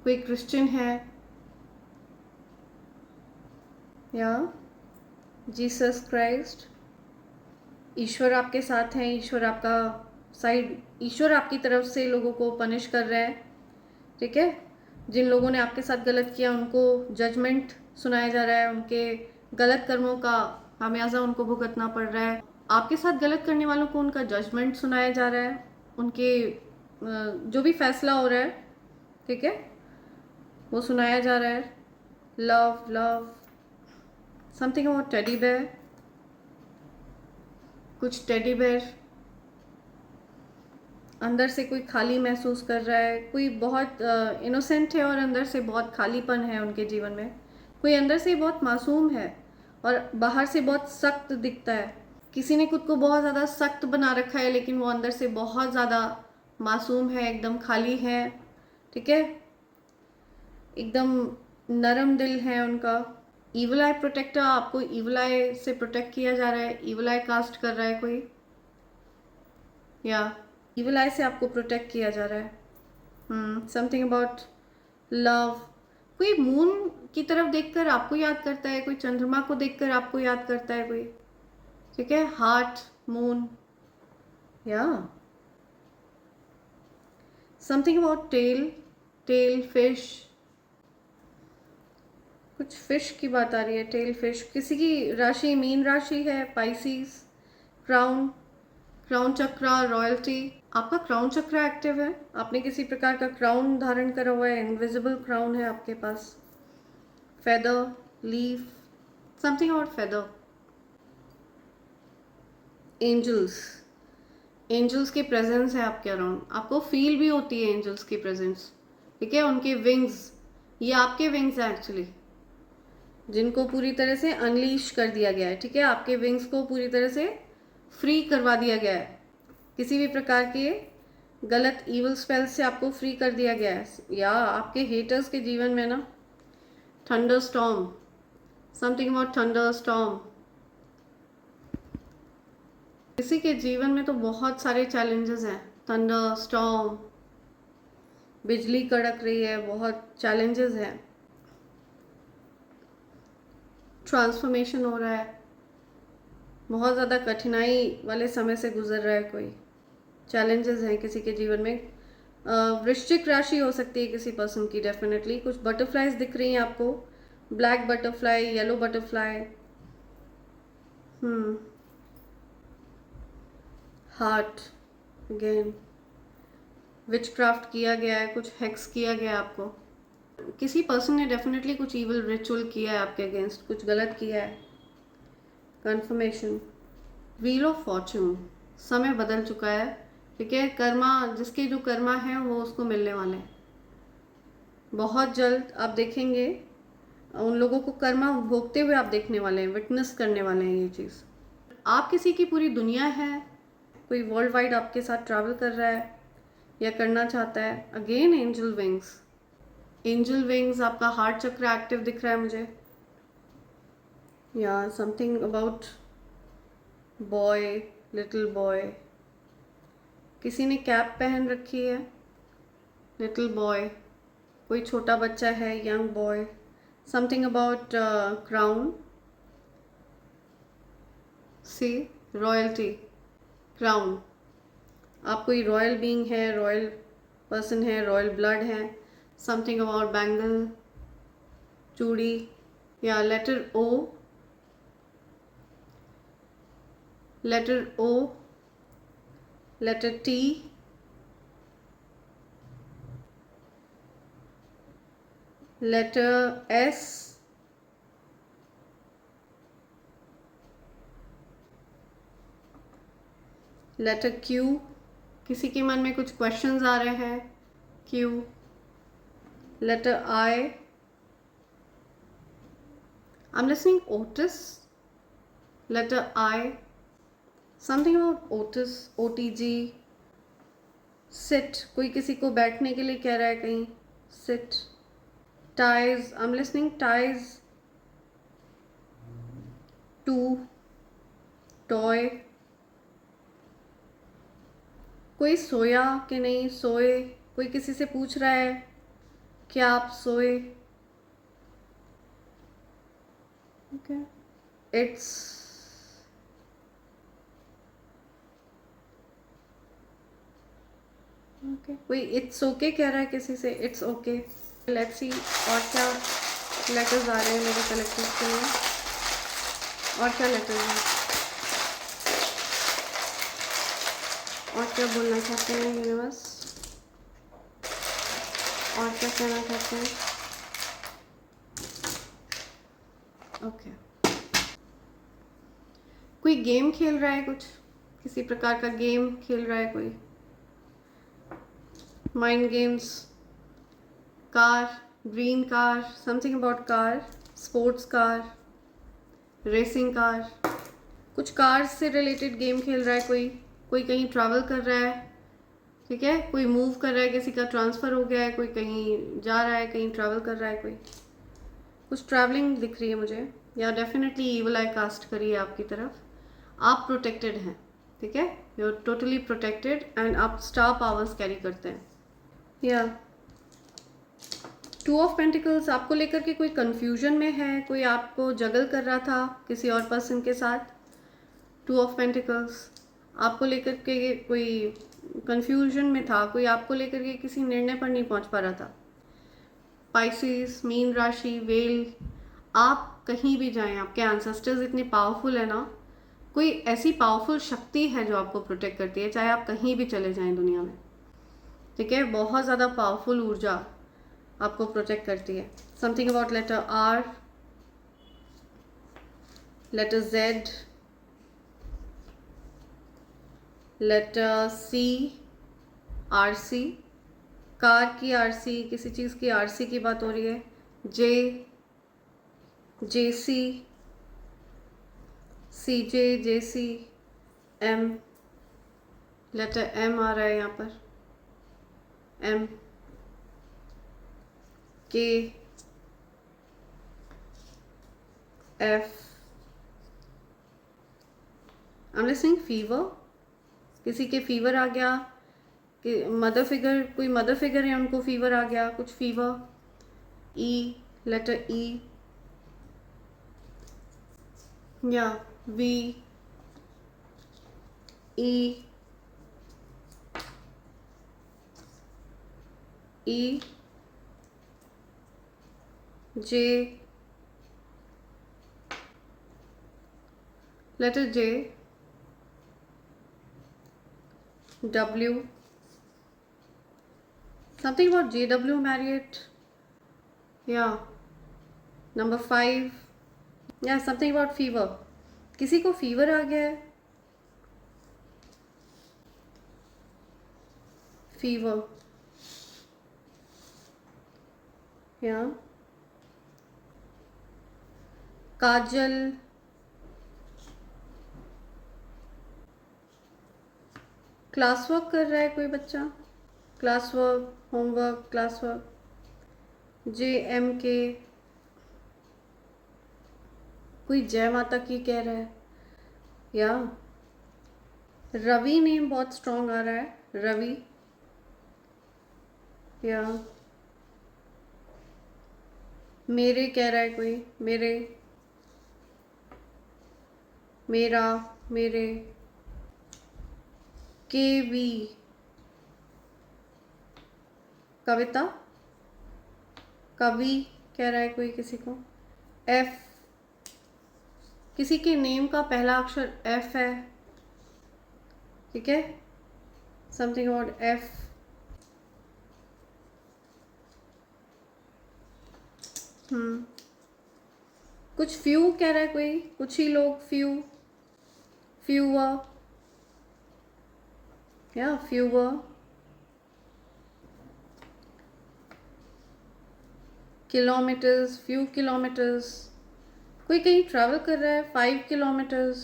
कोई क्रिश्चियन है, या जीसस क्राइस्ट, ईश्वर आपके साथ हैं, ईश्वर आपकी तरफ से लोगों को पनिश कर रहा है। ठीक है, जिन लोगों ने आपके साथ गलत किया उनको जजमेंट सुनाया जा रहा है, उनके गलत कर्मों का खामियाजा उनको भुगतना पड़ रहा है। आपके साथ गलत करने वालों को उनका जजमेंट सुनाया जा रहा है, उनके जो भी फैसला हो रहा है, ठीक है, वो सुनाया जा रहा है। Love love, something about teddy bear, कुछ टेडी बेयर अंदर से कोई खाली महसूस कर रहा है, कोई बहुत इनोसेंट है और अंदर से बहुत खालीपन है उनके जीवन में, कोई अंदर से बहुत मासूम है और बाहर से बहुत सख्त दिखता है। किसी ने खुद को बहुत ज़्यादा सख्त बना रखा है लेकिन वो अंदर से बहुत ज़्यादा मासूम है, एकदम खाली है, ठीक है, एकदम नरम दिल है उनका। ईवल आई प्रोटेक्टर, आपको ईवल आई से प्रोटेक्ट किया जा रहा है, ईवल आई कास्ट कर रहा है कोई, या ईवल आई से आपको प्रोटेक्ट किया जा रहा है। समथिंग अबाउट लव, कोई मून की तरफ देखकर आपको याद करता है, कोई चंद्रमा को देखकर आपको याद करता है कोई, ठीक है, हार्ट, मून, या something about tail, tail fish, कुछ फिश की बात आ रही है, टेल फिश। किसी की राशि मीन राशि है, पाइसिस, क्राउन, क्राउन चक्रा, रॉयल्टी, आपका क्राउन चक्रा एक्टिव है, आपने किसी प्रकार का क्राउन धारण करा हुआ है, इनविजिबल क्राउन है आपके पास। Feather, leaf, something about feather. Angels, angels की प्रेजेंस है आपके अराउंड, आपको फील भी होती है एंजल्स की प्रेजेंस, ठीक है, उनके विंग्स, ये आपके विंग्स हैं एक्चुअली, जिनको पूरी तरह से अनलीश कर दिया गया है, ठीक है, आपके विंग्स को पूरी तरह से फ्री करवा दिया गया है, किसी भी प्रकार के गलत ईवल स्पेल से आपको फ्री कर दिया गया है। या आपके हेटर्स के जीवन में ना thunder storm, something about thunder storm, किसी के जीवन में तो बहुत सारे चैलेंजेस हैं, थंडर स्टॉर्म, बिजली कड़क रही है, बहुत चैलेंजेस हैं, ट्रांसफॉर्मेशन हो रहा है, बहुत ज़्यादा कठिनाई वाले समय से गुजर रहा है कोई, चैलेंजेस हैं किसी के जीवन में। वृश्चिक राशि हो सकती है किसी पर्सन की, डेफिनेटली। कुछ बटरफ्लाईज दिख रही हैं आपको, black butterfly, yellow butterfly, heart, again witchcraft किया गया है, कुछ हेक्स किया गया है आपको, किसी पर्सन ने डेफिनेटली कुछ इविल रिचुअल किया है आपके अगेंस्ट, कुछ गलत किया है। कंफर्मेशन, व्हील ऑफ फॉर्चून, समय बदल चुका है, ठीक है, कर्मा, जिसके जो कर्मा है वो उसको मिलने वाले हैं बहुत जल्द, आप देखेंगे उन लोगों को कर्मा भोगते हुए आप देखने वाले हैं, विटनेस करने वाले हैं ये चीज़। आप किसी की पूरी दुनिया है, कोई वर्ल्ड वाइड आपके साथ ट्रैवल कर रहा है या करना चाहता है। Again angel wings, angel wings, आपका हार्ट चक्र एक्टिव दिख रहा है मुझे, या something about boy, little boy, किसी ने कैप पहन रखी है, लिटिल बॉय, कोई छोटा बच्चा है, young boy, something about crown, see royalty, crown, आप कोई रॉयल बीइंग है, रॉयल पर्सन है, रॉयल ब्लड है, समथिंग अबाउट बैंगल, चूड़ी, या letter O, letter O, letter T, letter S, letter Q, किसी के मन में कुछ क्वेश्चंस आ रहे हैं, Q, letter I, I am listening Otis, letter I, something about Otis, OTG, sit, कोई किसी को बैठने के लिए कह रहा है कहीं, sit, ties, I am listening ties, two, toy, कोई सोया कि नहीं सोए, कोई किसी से पूछ रहा है क्या आप सोए, ओके, इट्स, ओके, कोई इट्स ओके कह रहा है किसी से, इट्स ओके। लेट्स सी और क्या लेटर्स आ रहे हैं मेरे कलेक्टिव के लिए, और क्या लेटर्स हैं, और क्या बोलना चाहते हैं यूनिवर्स, और क्या कहना चाहते हैं। ओके। कोई गेम खेल रहा है, कुछ किसी प्रकार का गेम खेल रहा है कोई? Mind games, car, green car, something about car, sports car, racing car, कुछ कार से रिलेटेड गेम खेल रहा है कोई? कोई कहीं ट्रैवल कर रहा है, ठीक है, कोई मूव कर रहा है, किसी का ट्रांसफ़र हो गया है, कोई कहीं जा रहा है, कहीं ट्रैवल कर रहा है कोई? कुछ ट्रैवलिंग दिख रही है मुझे, या डेफिनेटली ईवल आई कास्ट करी है आपकी तरफ। आप प्रोटेक्टेड हैं, ठीक है, you are totally protected and आप स्टार पावर्स कैरी करते हैं। या टू ऑफ पेंटिकल्स, आपको लेकर के कोई कंफ्यूजन में है, कोई आपको जगल कर रहा था किसी और पर्सन के साथ। टू ऑफ पेंटिकल्स आपको लेकर के कोई कंफ्यूजन में था, कोई आपको लेकर के किसी निर्णय पर नहीं पहुंच पा रहा था। पाइसेस, मीन राशि, वेल, आप कहीं भी जाएं, आपके एंसेस्टर्स इतने पावरफुल है ना, कोई ऐसी पावरफुल शक्ति है जो आपको प्रोटेक्ट करती है, चाहे आप कहीं भी चले जाएं दुनिया में, ठीक है, बहुत ज़्यादा पावरफुल ऊर्जा आपको प्रोटेक्ट करती है। Something about letter R, letter Z, letter C, RC, car की आरसी, किसी चीज़ की आरसी की बात हो रही है। J, JC, CJ, JC, M, letter M आ रहा है यहाँ पर, M, K, F, I am listening fever, किसी के फीवर आ गया, कि मदर फिगर, कोई मदर फिगर है उनको फीवर आ गया, कुछ फीवर। ई, लेटर ई, या V, E, E, J, letter J, W, something about JW Marriott, yeah, number 5, yeah, something about fever, किसी को फीवर आ गया है, फीवर, या काजल, क्लास वर्क कर रहा है कोई बच्चा, class work, homework, class work. JMK, कोई जय माता की कह रहा है, या रवि नेम बहुत स्ट्रॉन्ग आ रहा है, रवि, या मेरे कह रहा है कोई, मेरे, मेरा, मेरे, KV, कविता, कवि कह रहा है कोई किसी को, F, किसी के नेम का पहला अक्षर F है, ठीक है, समथिंग अबाउट F, कुछ फ्यू कह रहा है कोई, कुछ ही लोग, फ्यू, फ्यूअर, या फ्यूअर, किलोमीटर्स, फ्यू किलोमीटर्स, कोई कहीं ट्रैवल कर रहा है, 5 किलोमीटर्स,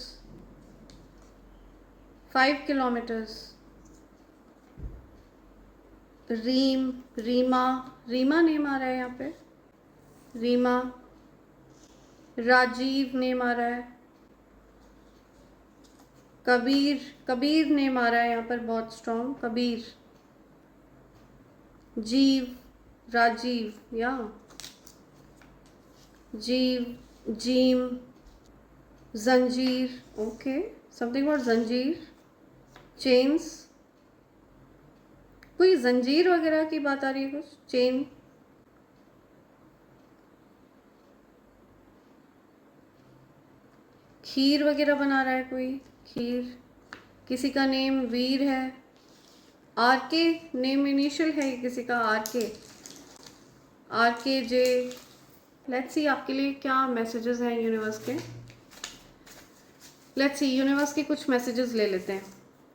5 किलोमीटर्स, रीम, रीमा, रीमा नेम आ रहा है यहाँ पे, रीमा, राजीव नेम आ रहा है, कबीर, कबीर नेम आ रहा है यहाँ पर बहुत स्ट्रॉन्ग, कबीर, जीव, राजीव, या जीव, जीम, जंजीर, ओके, समथिंग अबाउट जंजीर, चेन्स, कोई जंजीर वगैरह की बात आ रही है, कुछ चेन, खीर वगैरह बना रहा है कोई, खीर, किसी का नेम वीर है, RK नेम इनिशियल है किसी का, RK, RKJ, लेट्स सी आपके लिए क्या मैसेजेस हैं यूनिवर्स के। लेट्स सी यूनिवर्स के कुछ मैसेजेस ले लेते हैं।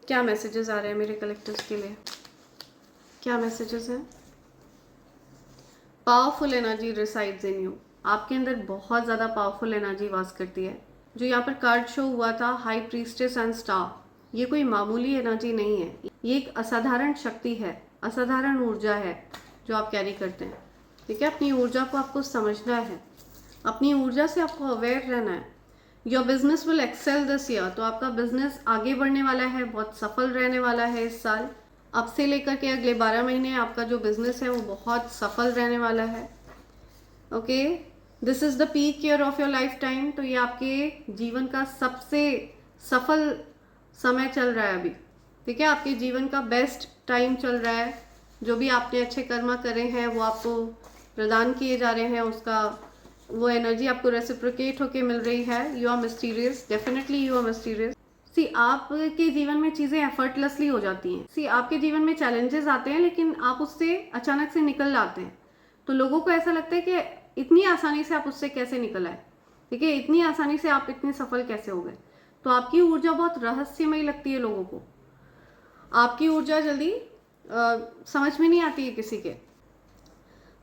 क्या मैसेजेस आ रहे हैं मेरे कलेक्टर्स के लिए, क्या मैसेजेस हैं। Powerful energy resides in you. आपके अंदर बहुत ज़्यादा पावरफुल एनर्जी वास करती है। जो यहाँ पर कार्ड शो हुआ था हाई प्रीस्टेस एंड स्टार, ये कोई मामूली एनर्जी नहीं है, ये एक असाधारण शक्ति है, असाधारण ऊर्जा है जो आप कैरी करते हैं। ठीक है, अपनी ऊर्जा को आपको समझना है, अपनी ऊर्जा से आपको अवेयर रहना है। Your business will excel this year, तो आपका बिजनेस आगे बढ़ने वाला है, बहुत सफल रहने वाला है इस साल। अब से लेकर के अगले 12 महीने आपका जो बिजनेस है वो बहुत सफल रहने वाला है। Okay, this is the peak year of your life time. तो ये आपके जीवन का सबसे सफल समय चल रहा है अभी। ठीक है, आपके जीवन का बेस्ट टाइम चल रहा है। जो भी आपने अच्छे कर्म करे हैं वो आपको प्रदान किए जा रहे हैं, उसका वो एनर्जी आपको रेसिप्रोकेट होके मिल रही है। You are mysterious, definitely you are mysterious. See आपके जीवन में चीज़ें एफर्टलेसली हो जाती हैं। सी आपके जीवन में चैलेंजेस आते हैं लेकिन आप उससे अचानक से निकल जाते हैं। तो लोगों को ऐसा लगता है कि इतनी आसानी से आप उससे कैसे निकल आए, ठीक है, इतनी आसानी से आप इतने सफल कैसे हो गए। तो आपकी ऊर्जा बहुत रहस्यमयी लगती है लोगों को, आपकी ऊर्जा जल्दी समझ में नहीं आती है किसी के।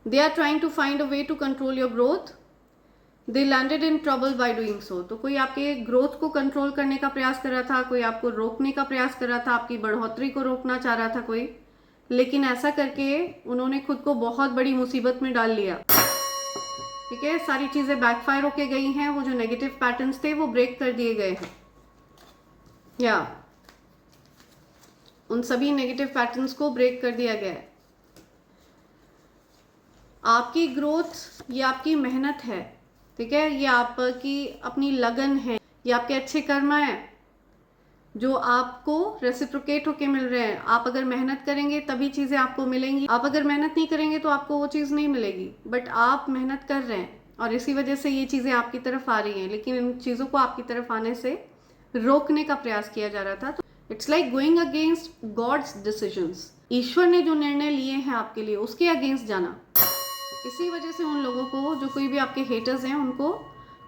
They are trying to find a way to control your growth, they landed in trouble by doing so. तो कोई आपके ग्रोथ को कंट्रोल करने का प्रयास कर रहा था, कोई आपको रोकने का प्रयास कर रहा था, आपकी बढ़ोतरी को रोकना चाह रहा था कोई, लेकिन ऐसा करके उन्होंने खुद को बहुत बड़ी मुसीबत में डाल लिया। ठीक है, सारी चीजें बैकफायर होके गई हैं, वो जो नेगेटिव पैटर्न्स थे वो ब्रेक कर दिए गए हैं, या उन सभी नेगेटिव पैटर्न्स को ब्रेक कर दिया गया है। आपकी ग्रोथ ये आपकी मेहनत है, ठीक है, ये आपकी अपनी लगन है, ये आपके अच्छे कर्म है जो आपको रेसिप्रोकेट होके मिल रहे हैं। आप अगर मेहनत करेंगे तभी चीज़ें आपको मिलेंगी, आप अगर मेहनत नहीं करेंगे तो आपको वो चीज़ नहीं मिलेगी। बट आप मेहनत कर रहे हैं और इसी वजह से ये चीज़ें आपकी तरफ आ रही हैं, लेकिन इन चीज़ों को आपकी तरफ आने से रोकने का प्रयास किया जा रहा था। तो it's like going against God's decisions. ईश्वर ने जो निर्णय लिए हैं आपके लिए उसके अगेंस्ट जाना। इसी वजह से उन लोगों को, जो कोई भी आपके हेटर्स हैं, उनको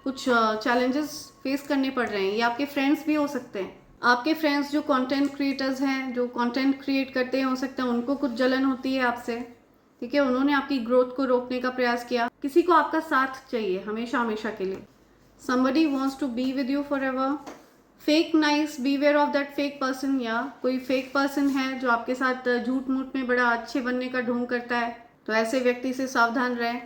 कुछ चैलेंजेस फेस करने पड़ रहे हैं। ये आपके फ्रेंड्स भी हो सकते हैं, आपके फ्रेंड्स जो कंटेंट क्रिएटर्स हैं, जो कंटेंट क्रिएट करते हैं, हो सकता है उनको कुछ जलन होती है आपसे। ठीक है, उन्होंने आपकी ग्रोथ को रोकने का प्रयास किया। किसी को आपका साथ चाहिए हमेशा हमेशा के लिए। somebody wants to be with you forever. Fake nice, beware of that fake person. या कोई फेक पर्सन है जो आपके साथ झूठ मूठ में बड़ा अच्छे बनने का ढोंग करता है, तो ऐसे व्यक्ति से सावधान रहें।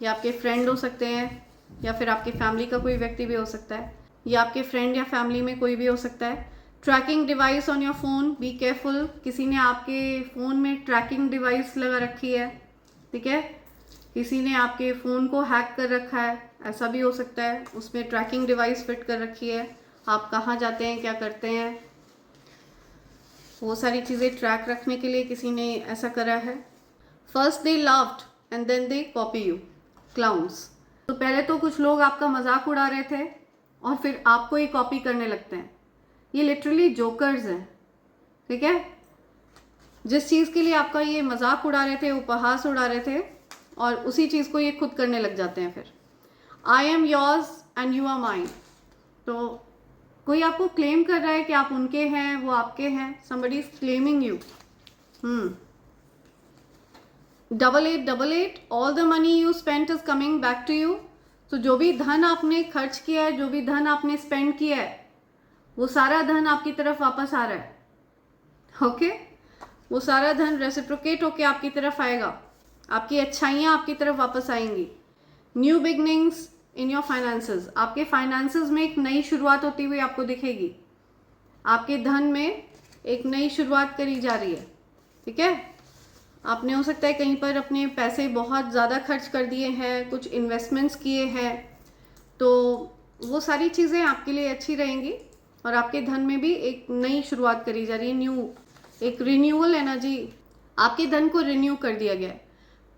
या आपके फ्रेंड हो सकते हैं, या फिर आपकी फैमिली का कोई व्यक्ति भी हो सकता है, या आपके फ्रेंड या फैमिली में कोई भी हो सकता है। Tracking device on your phone, be careful. किसी ने आपके फ़ोन में ट्रैकिंग डिवाइस लगा रखी है, ठीक है, किसी ने आपके फ़ोन को हैक कर रखा है, ऐसा भी हो सकता है। उसमें ट्रैकिंग डिवाइस फिट कर रखी है, आप कहाँ जाते हैं, क्या करते हैं, वो सारी चीज़ें ट्रैक रखने के लिए किसी ने ऐसा करा है। First they loved and then they copy you, clowns. तो पहले तो कुछ लोग आपका मजाक उड़ा रहे थे और फिर आपको ही कॉपी करने लगते हैं। ये लिटरली जोकर्स हैं, ठीक है। जिस चीज़ के लिए आपका ये मजाक उड़ा रहे थे, उपहास उड़ा रहे थे, और उसी चीज़ को ये खुद करने लग जाते हैं फिर। I am yours and you are mine. तो कोई आपको क्लेम कर रहा है कि आप उनके हैं, वो आपके हैं। somebody is claiming you. 8888, all the money you spent is coming back to you. तो जो भी धन आपने खर्च किया है, जो भी धन आपने स्पेंड किया है, वो सारा धन आपकी तरफ वापस आ रहा है। ओके, वो सारा धन रेसिप्रोकेट होके आपकी तरफ आएगा, आपकी अच्छाइयाँ आपकी तरफ वापस आएंगी। New beginnings in your finances, आपके फाइनेंसेस में एक नई शुरुआत होती हुई आपको दिखेगी। आपके धन में एक नई शुरुआत करी जा रही है, ठीक है। आपने हो सकता है कहीं पर अपने पैसे बहुत ज़्यादा खर्च कर दिए हैं, कुछ इन्वेस्टमेंट्स किए हैं, तो वो सारी चीज़ें आपके लिए अच्छी रहेंगी और आपके धन में भी एक नई शुरुआत करी जा रही है। न्यू, एक रिन्यूअल एनर्जी, आपके धन को रिन्यू कर दिया गया है।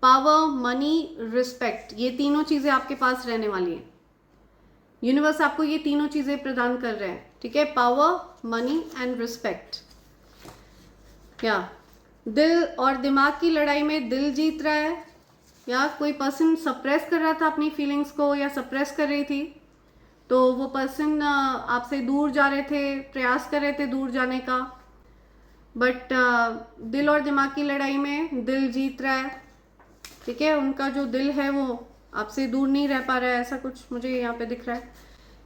पावर, मनी, रिस्पेक्ट, ये तीनों चीज़ें आपके पास रहने वाली हैं। यूनिवर्स आपको ये तीनों चीज़ें प्रदान कर रहे हैं, ठीक है। Power, money and respect. क्या दिल और दिमाग की लड़ाई में दिल जीत रहा है, या कोई पर्सन सप्रेस कर रहा था अपनी फीलिंग्स को या सप्रेस कर रही थी, तो वो पर्सन आपसे दूर जा रहे थे, प्रयास कर रहे थे दूर जाने का, बट दिल और दिमाग की लड़ाई में दिल जीत रहा है, ठीक है। उनका जो दिल है वो आपसे दूर नहीं रह पा रहा है, ऐसा कुछ मुझे यहाँ पे दिख रहा है।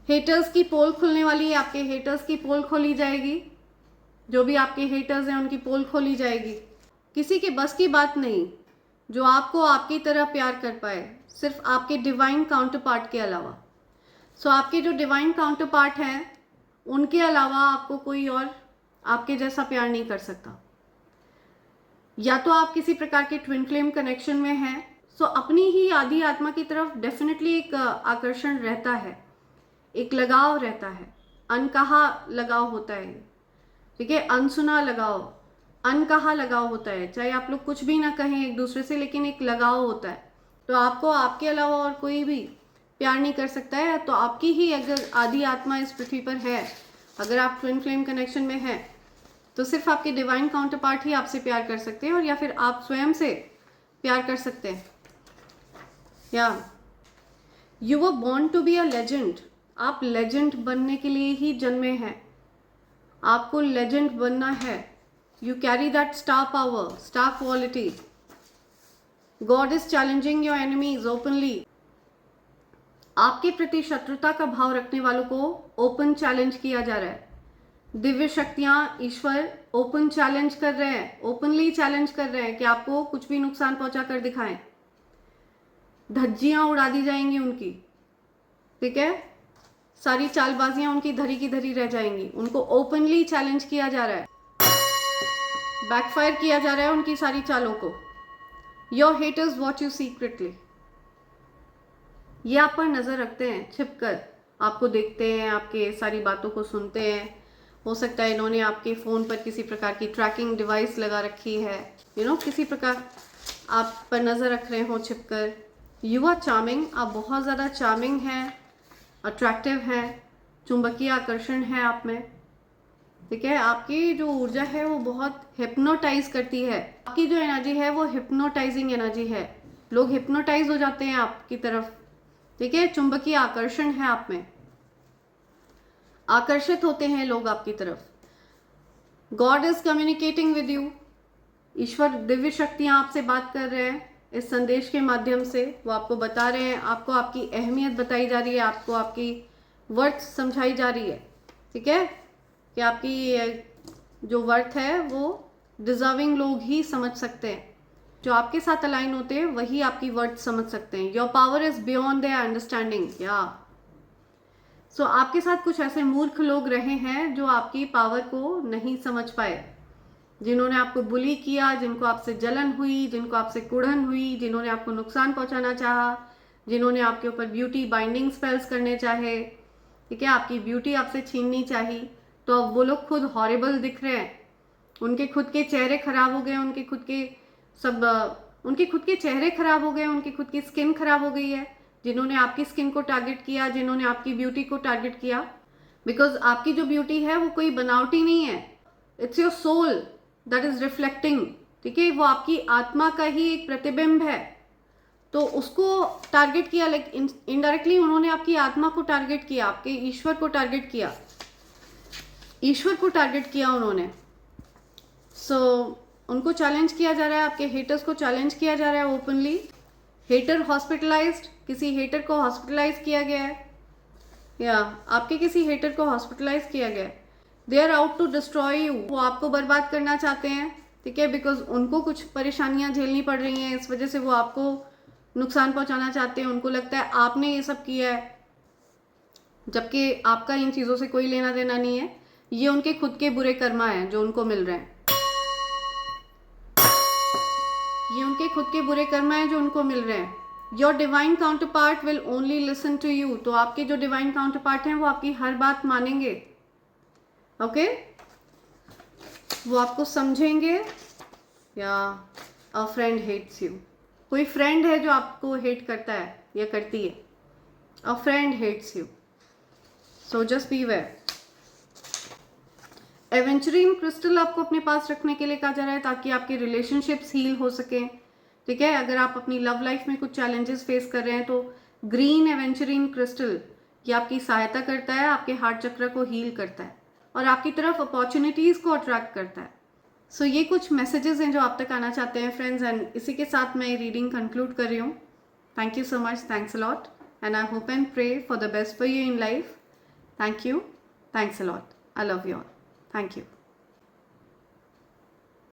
हेटर्स की पोल खुलने वाली है, आपके हेटर्स की पोल खोली जाएगी। जो भी आपके हेटर्स हैं उनकी पोल खोली जाएगी। किसी के बस की बात नहीं जो आपको आपकी तरह प्यार कर पाए, सिर्फ आपके डिवाइन काउंटर पार्ट के अलावा। सो आपके जो डिवाइन काउंटर पार्ट हैं उनके अलावा आपको कोई और आपके जैसा प्यार नहीं कर सकता। या तो आप किसी प्रकार के ट्विन फ्लेम कनेक्शन में हैं, सो अपनी ही आदि आत्मा की तरफ डेफिनेटली एक आकर्षण रहता है, एक लगाव रहता है, अनकहा लगाव होता है, ठीक है, अनसुना लगाव, अनकहा लगाव होता है। चाहे आप लोग कुछ भी ना कहें एक दूसरे से, लेकिन एक लगाव होता है। तो आपको आपके अलावा और कोई भी प्यार नहीं कर सकता है। तो आपकी ही अगर आदि आत्मा इस पृथ्वी पर है, अगर आप ट्विन फ्लेम कनेक्शन में हैं, तो सिर्फ आपके डिवाइन काउंटर पार्ट ही आपसे प्यार कर सकते हैं, और या फिर आप स्वयं से प्यार कर सकते हैं। या you were born to be a legend, आप लेजेंड बनने के लिए ही जन्मे हैं, आपको लेजेंड बनना है। You carry that star power, star quality. God is challenging your enemies openly. आपके प्रति शत्रुता का भाव रखने वालों को ओपन चैलेंज किया जा रहा है। दिव्य शक्तियां, ईश्वर ओपन चैलेंज कर रहे हैं, ओपनली चैलेंज कर रहे हैं कि आपको कुछ भी नुकसान पहुंचा कर दिखाएं। धज्जियां उड़ा दी जाएंगी उनकी, ठीक है, सारी चालबाजियां उनकी धरी की धरी रह जाएंगी। उनको ओपनली चैलेंज किया जा रहा है, बैकफायर किया जा रहा है उनकी सारी चालों को। Your haters watch you secretly, ये आप पर नजर रखते हैं छिपकर, आपको देखते हैं, आपके सारी बातों को सुनते हैं। हो सकता है इन्होंने आपके फ़ोन पर किसी प्रकार की ट्रैकिंग डिवाइस लगा रखी है, किसी प्रकार आप पर नज़र रख रहे हो छिपकर। यू आर चार्मिंग, आप बहुत ज़्यादा चार्मिंग हैं, अट्रैक्टिव हैं, चुंबकीय आकर्षण है आप में, ठीक है। आपकी जो ऊर्जा है वो बहुत हिप्नोटाइज करती है, आपकी जो एनर्जी है वो हिप्नोटाइजिंग एनर्जी है। लोग हिप्नोटाइज हो जाते हैं आपकी तरफ, ठीक है। चुंबकीय आकर्षण है आप में, आकर्षित होते हैं लोग आपकी तरफ। God is communicating with you, ईश्वर दिव्य शक्तियां आपसे बात कर रहे हैं इस संदेश के माध्यम से। वो आपको बता रहे हैं, आपको आपकी अहमियत बताई जा रही है, आपको आपकी वर्थ समझाई जा रही है, ठीक है, कि आपकी जो वर्थ है वो डिजर्विंग लोग ही समझ सकते हैं। जो आपके साथ अलाइन होते हैं वही आपकी वर्थ समझ सकते हैं। Your power is beyond their understanding. या सो आपके साथ कुछ ऐसे मूर्ख लोग रहे हैं जो आपकी पावर को नहीं समझ पाए, जिन्होंने आपको बुली किया, जिनको आपसे जलन हुई, जिनको आपसे कुड़न हुई, जिन्होंने आपको नुकसान पहुंचाना चाहा, जिन्होंने आपके ऊपर ब्यूटी बाइंडिंग स्पेल्स करने चाहे, ठीक है, आपकी ब्यूटी आपसे छीननी चाहिए। तो अब वो लोग खुद हॉरिबल दिख रहे हैं, उनके खुद के चेहरे खराब हो गए, उनके खुद के चेहरे खराब हो गए, उनकी खुद की स्किन खराब हो गई है। जिन्होंने आपकी स्किन को टारगेट किया, जिन्होंने आपकी ब्यूटी को टारगेट किया, बिकॉज आपकी जो ब्यूटी है वो कोई बनावटी नहीं है, it's your soul that is reflecting, ठीक है, वो आपकी आत्मा का ही एक प्रतिबिंब है। तो उसको टारगेट किया, लाइक इनडायरेक्टली उन्होंने आपकी आत्मा को टारगेट किया, आपके ईश्वर को टारगेट किया, ईश्वर को टारगेट किया उन्होंने। सो उनको चैलेंज किया जा रहा है, आपके हेटर्स को चैलेंज किया जा रहा है ओपनली। हेटर हॉस्पिटलाइज्ड, किसी हेटर को हॉस्पिटलाइज किया गया है, या आपके किसी हेटर को हॉस्पिटलाइज किया गया है। They are out to destroy you, वो आपको बर्बाद करना चाहते हैं, ठीक है, बिकॉज उनको कुछ परेशानियां झेलनी पड़ रही हैं, इस वजह से वो आपको नुकसान पहुंचाना चाहते हैं। उनको लगता है आपने ये सब किया है, जबकि आपका इन चीज़ों से कोई लेना देना नहीं है। ये उनके खुद के बुरे कर्मा हैं जो उनको मिल रहे हैं, ये उनके खुद के बुरे कर्म हैं जो उनको मिल रहे हैं। Your divine counterpart will only listen to you, तो आपके जो डिवाइन काउंटर पार्ट हैं वो आपकी हर बात मानेंगे, ओके, वो आपको समझेंगे। या अ फ्रेंड हेट्स यू, कोई फ्रेंड है जो आपको हेट करता है या करती है, a friend hates you, so just be aware. Aventurine crystal आपको अपने पास रखने के लिए कहा जा रहा है ताकि आपके रिलेशनशिप्स हील हो सकें, ठीक है। अगर आप अपनी लव लाइफ में कुछ चैलेंजेस फेस कर रहे हैं तो ग्रीन एवेंचुरिन क्रिस्टल ये आपकी सहायता करता है, आपके हार्ट चक्र को हील करता है और आपकी तरफ अपॉर्चुनिटीज़ को अट्रैक्ट करता है। सो ये कुछ मैसेजेस हैं जो आप तक आना चाहते हैं फ्रेंड्स, एंड इसी के साथ मैं रीडिंग कंक्लूड कर रही हूँ। Thank you so much, thanks a lot, and I hope and pray for the best for you in life. Thank you, thanks a lot, I love you all, thank you.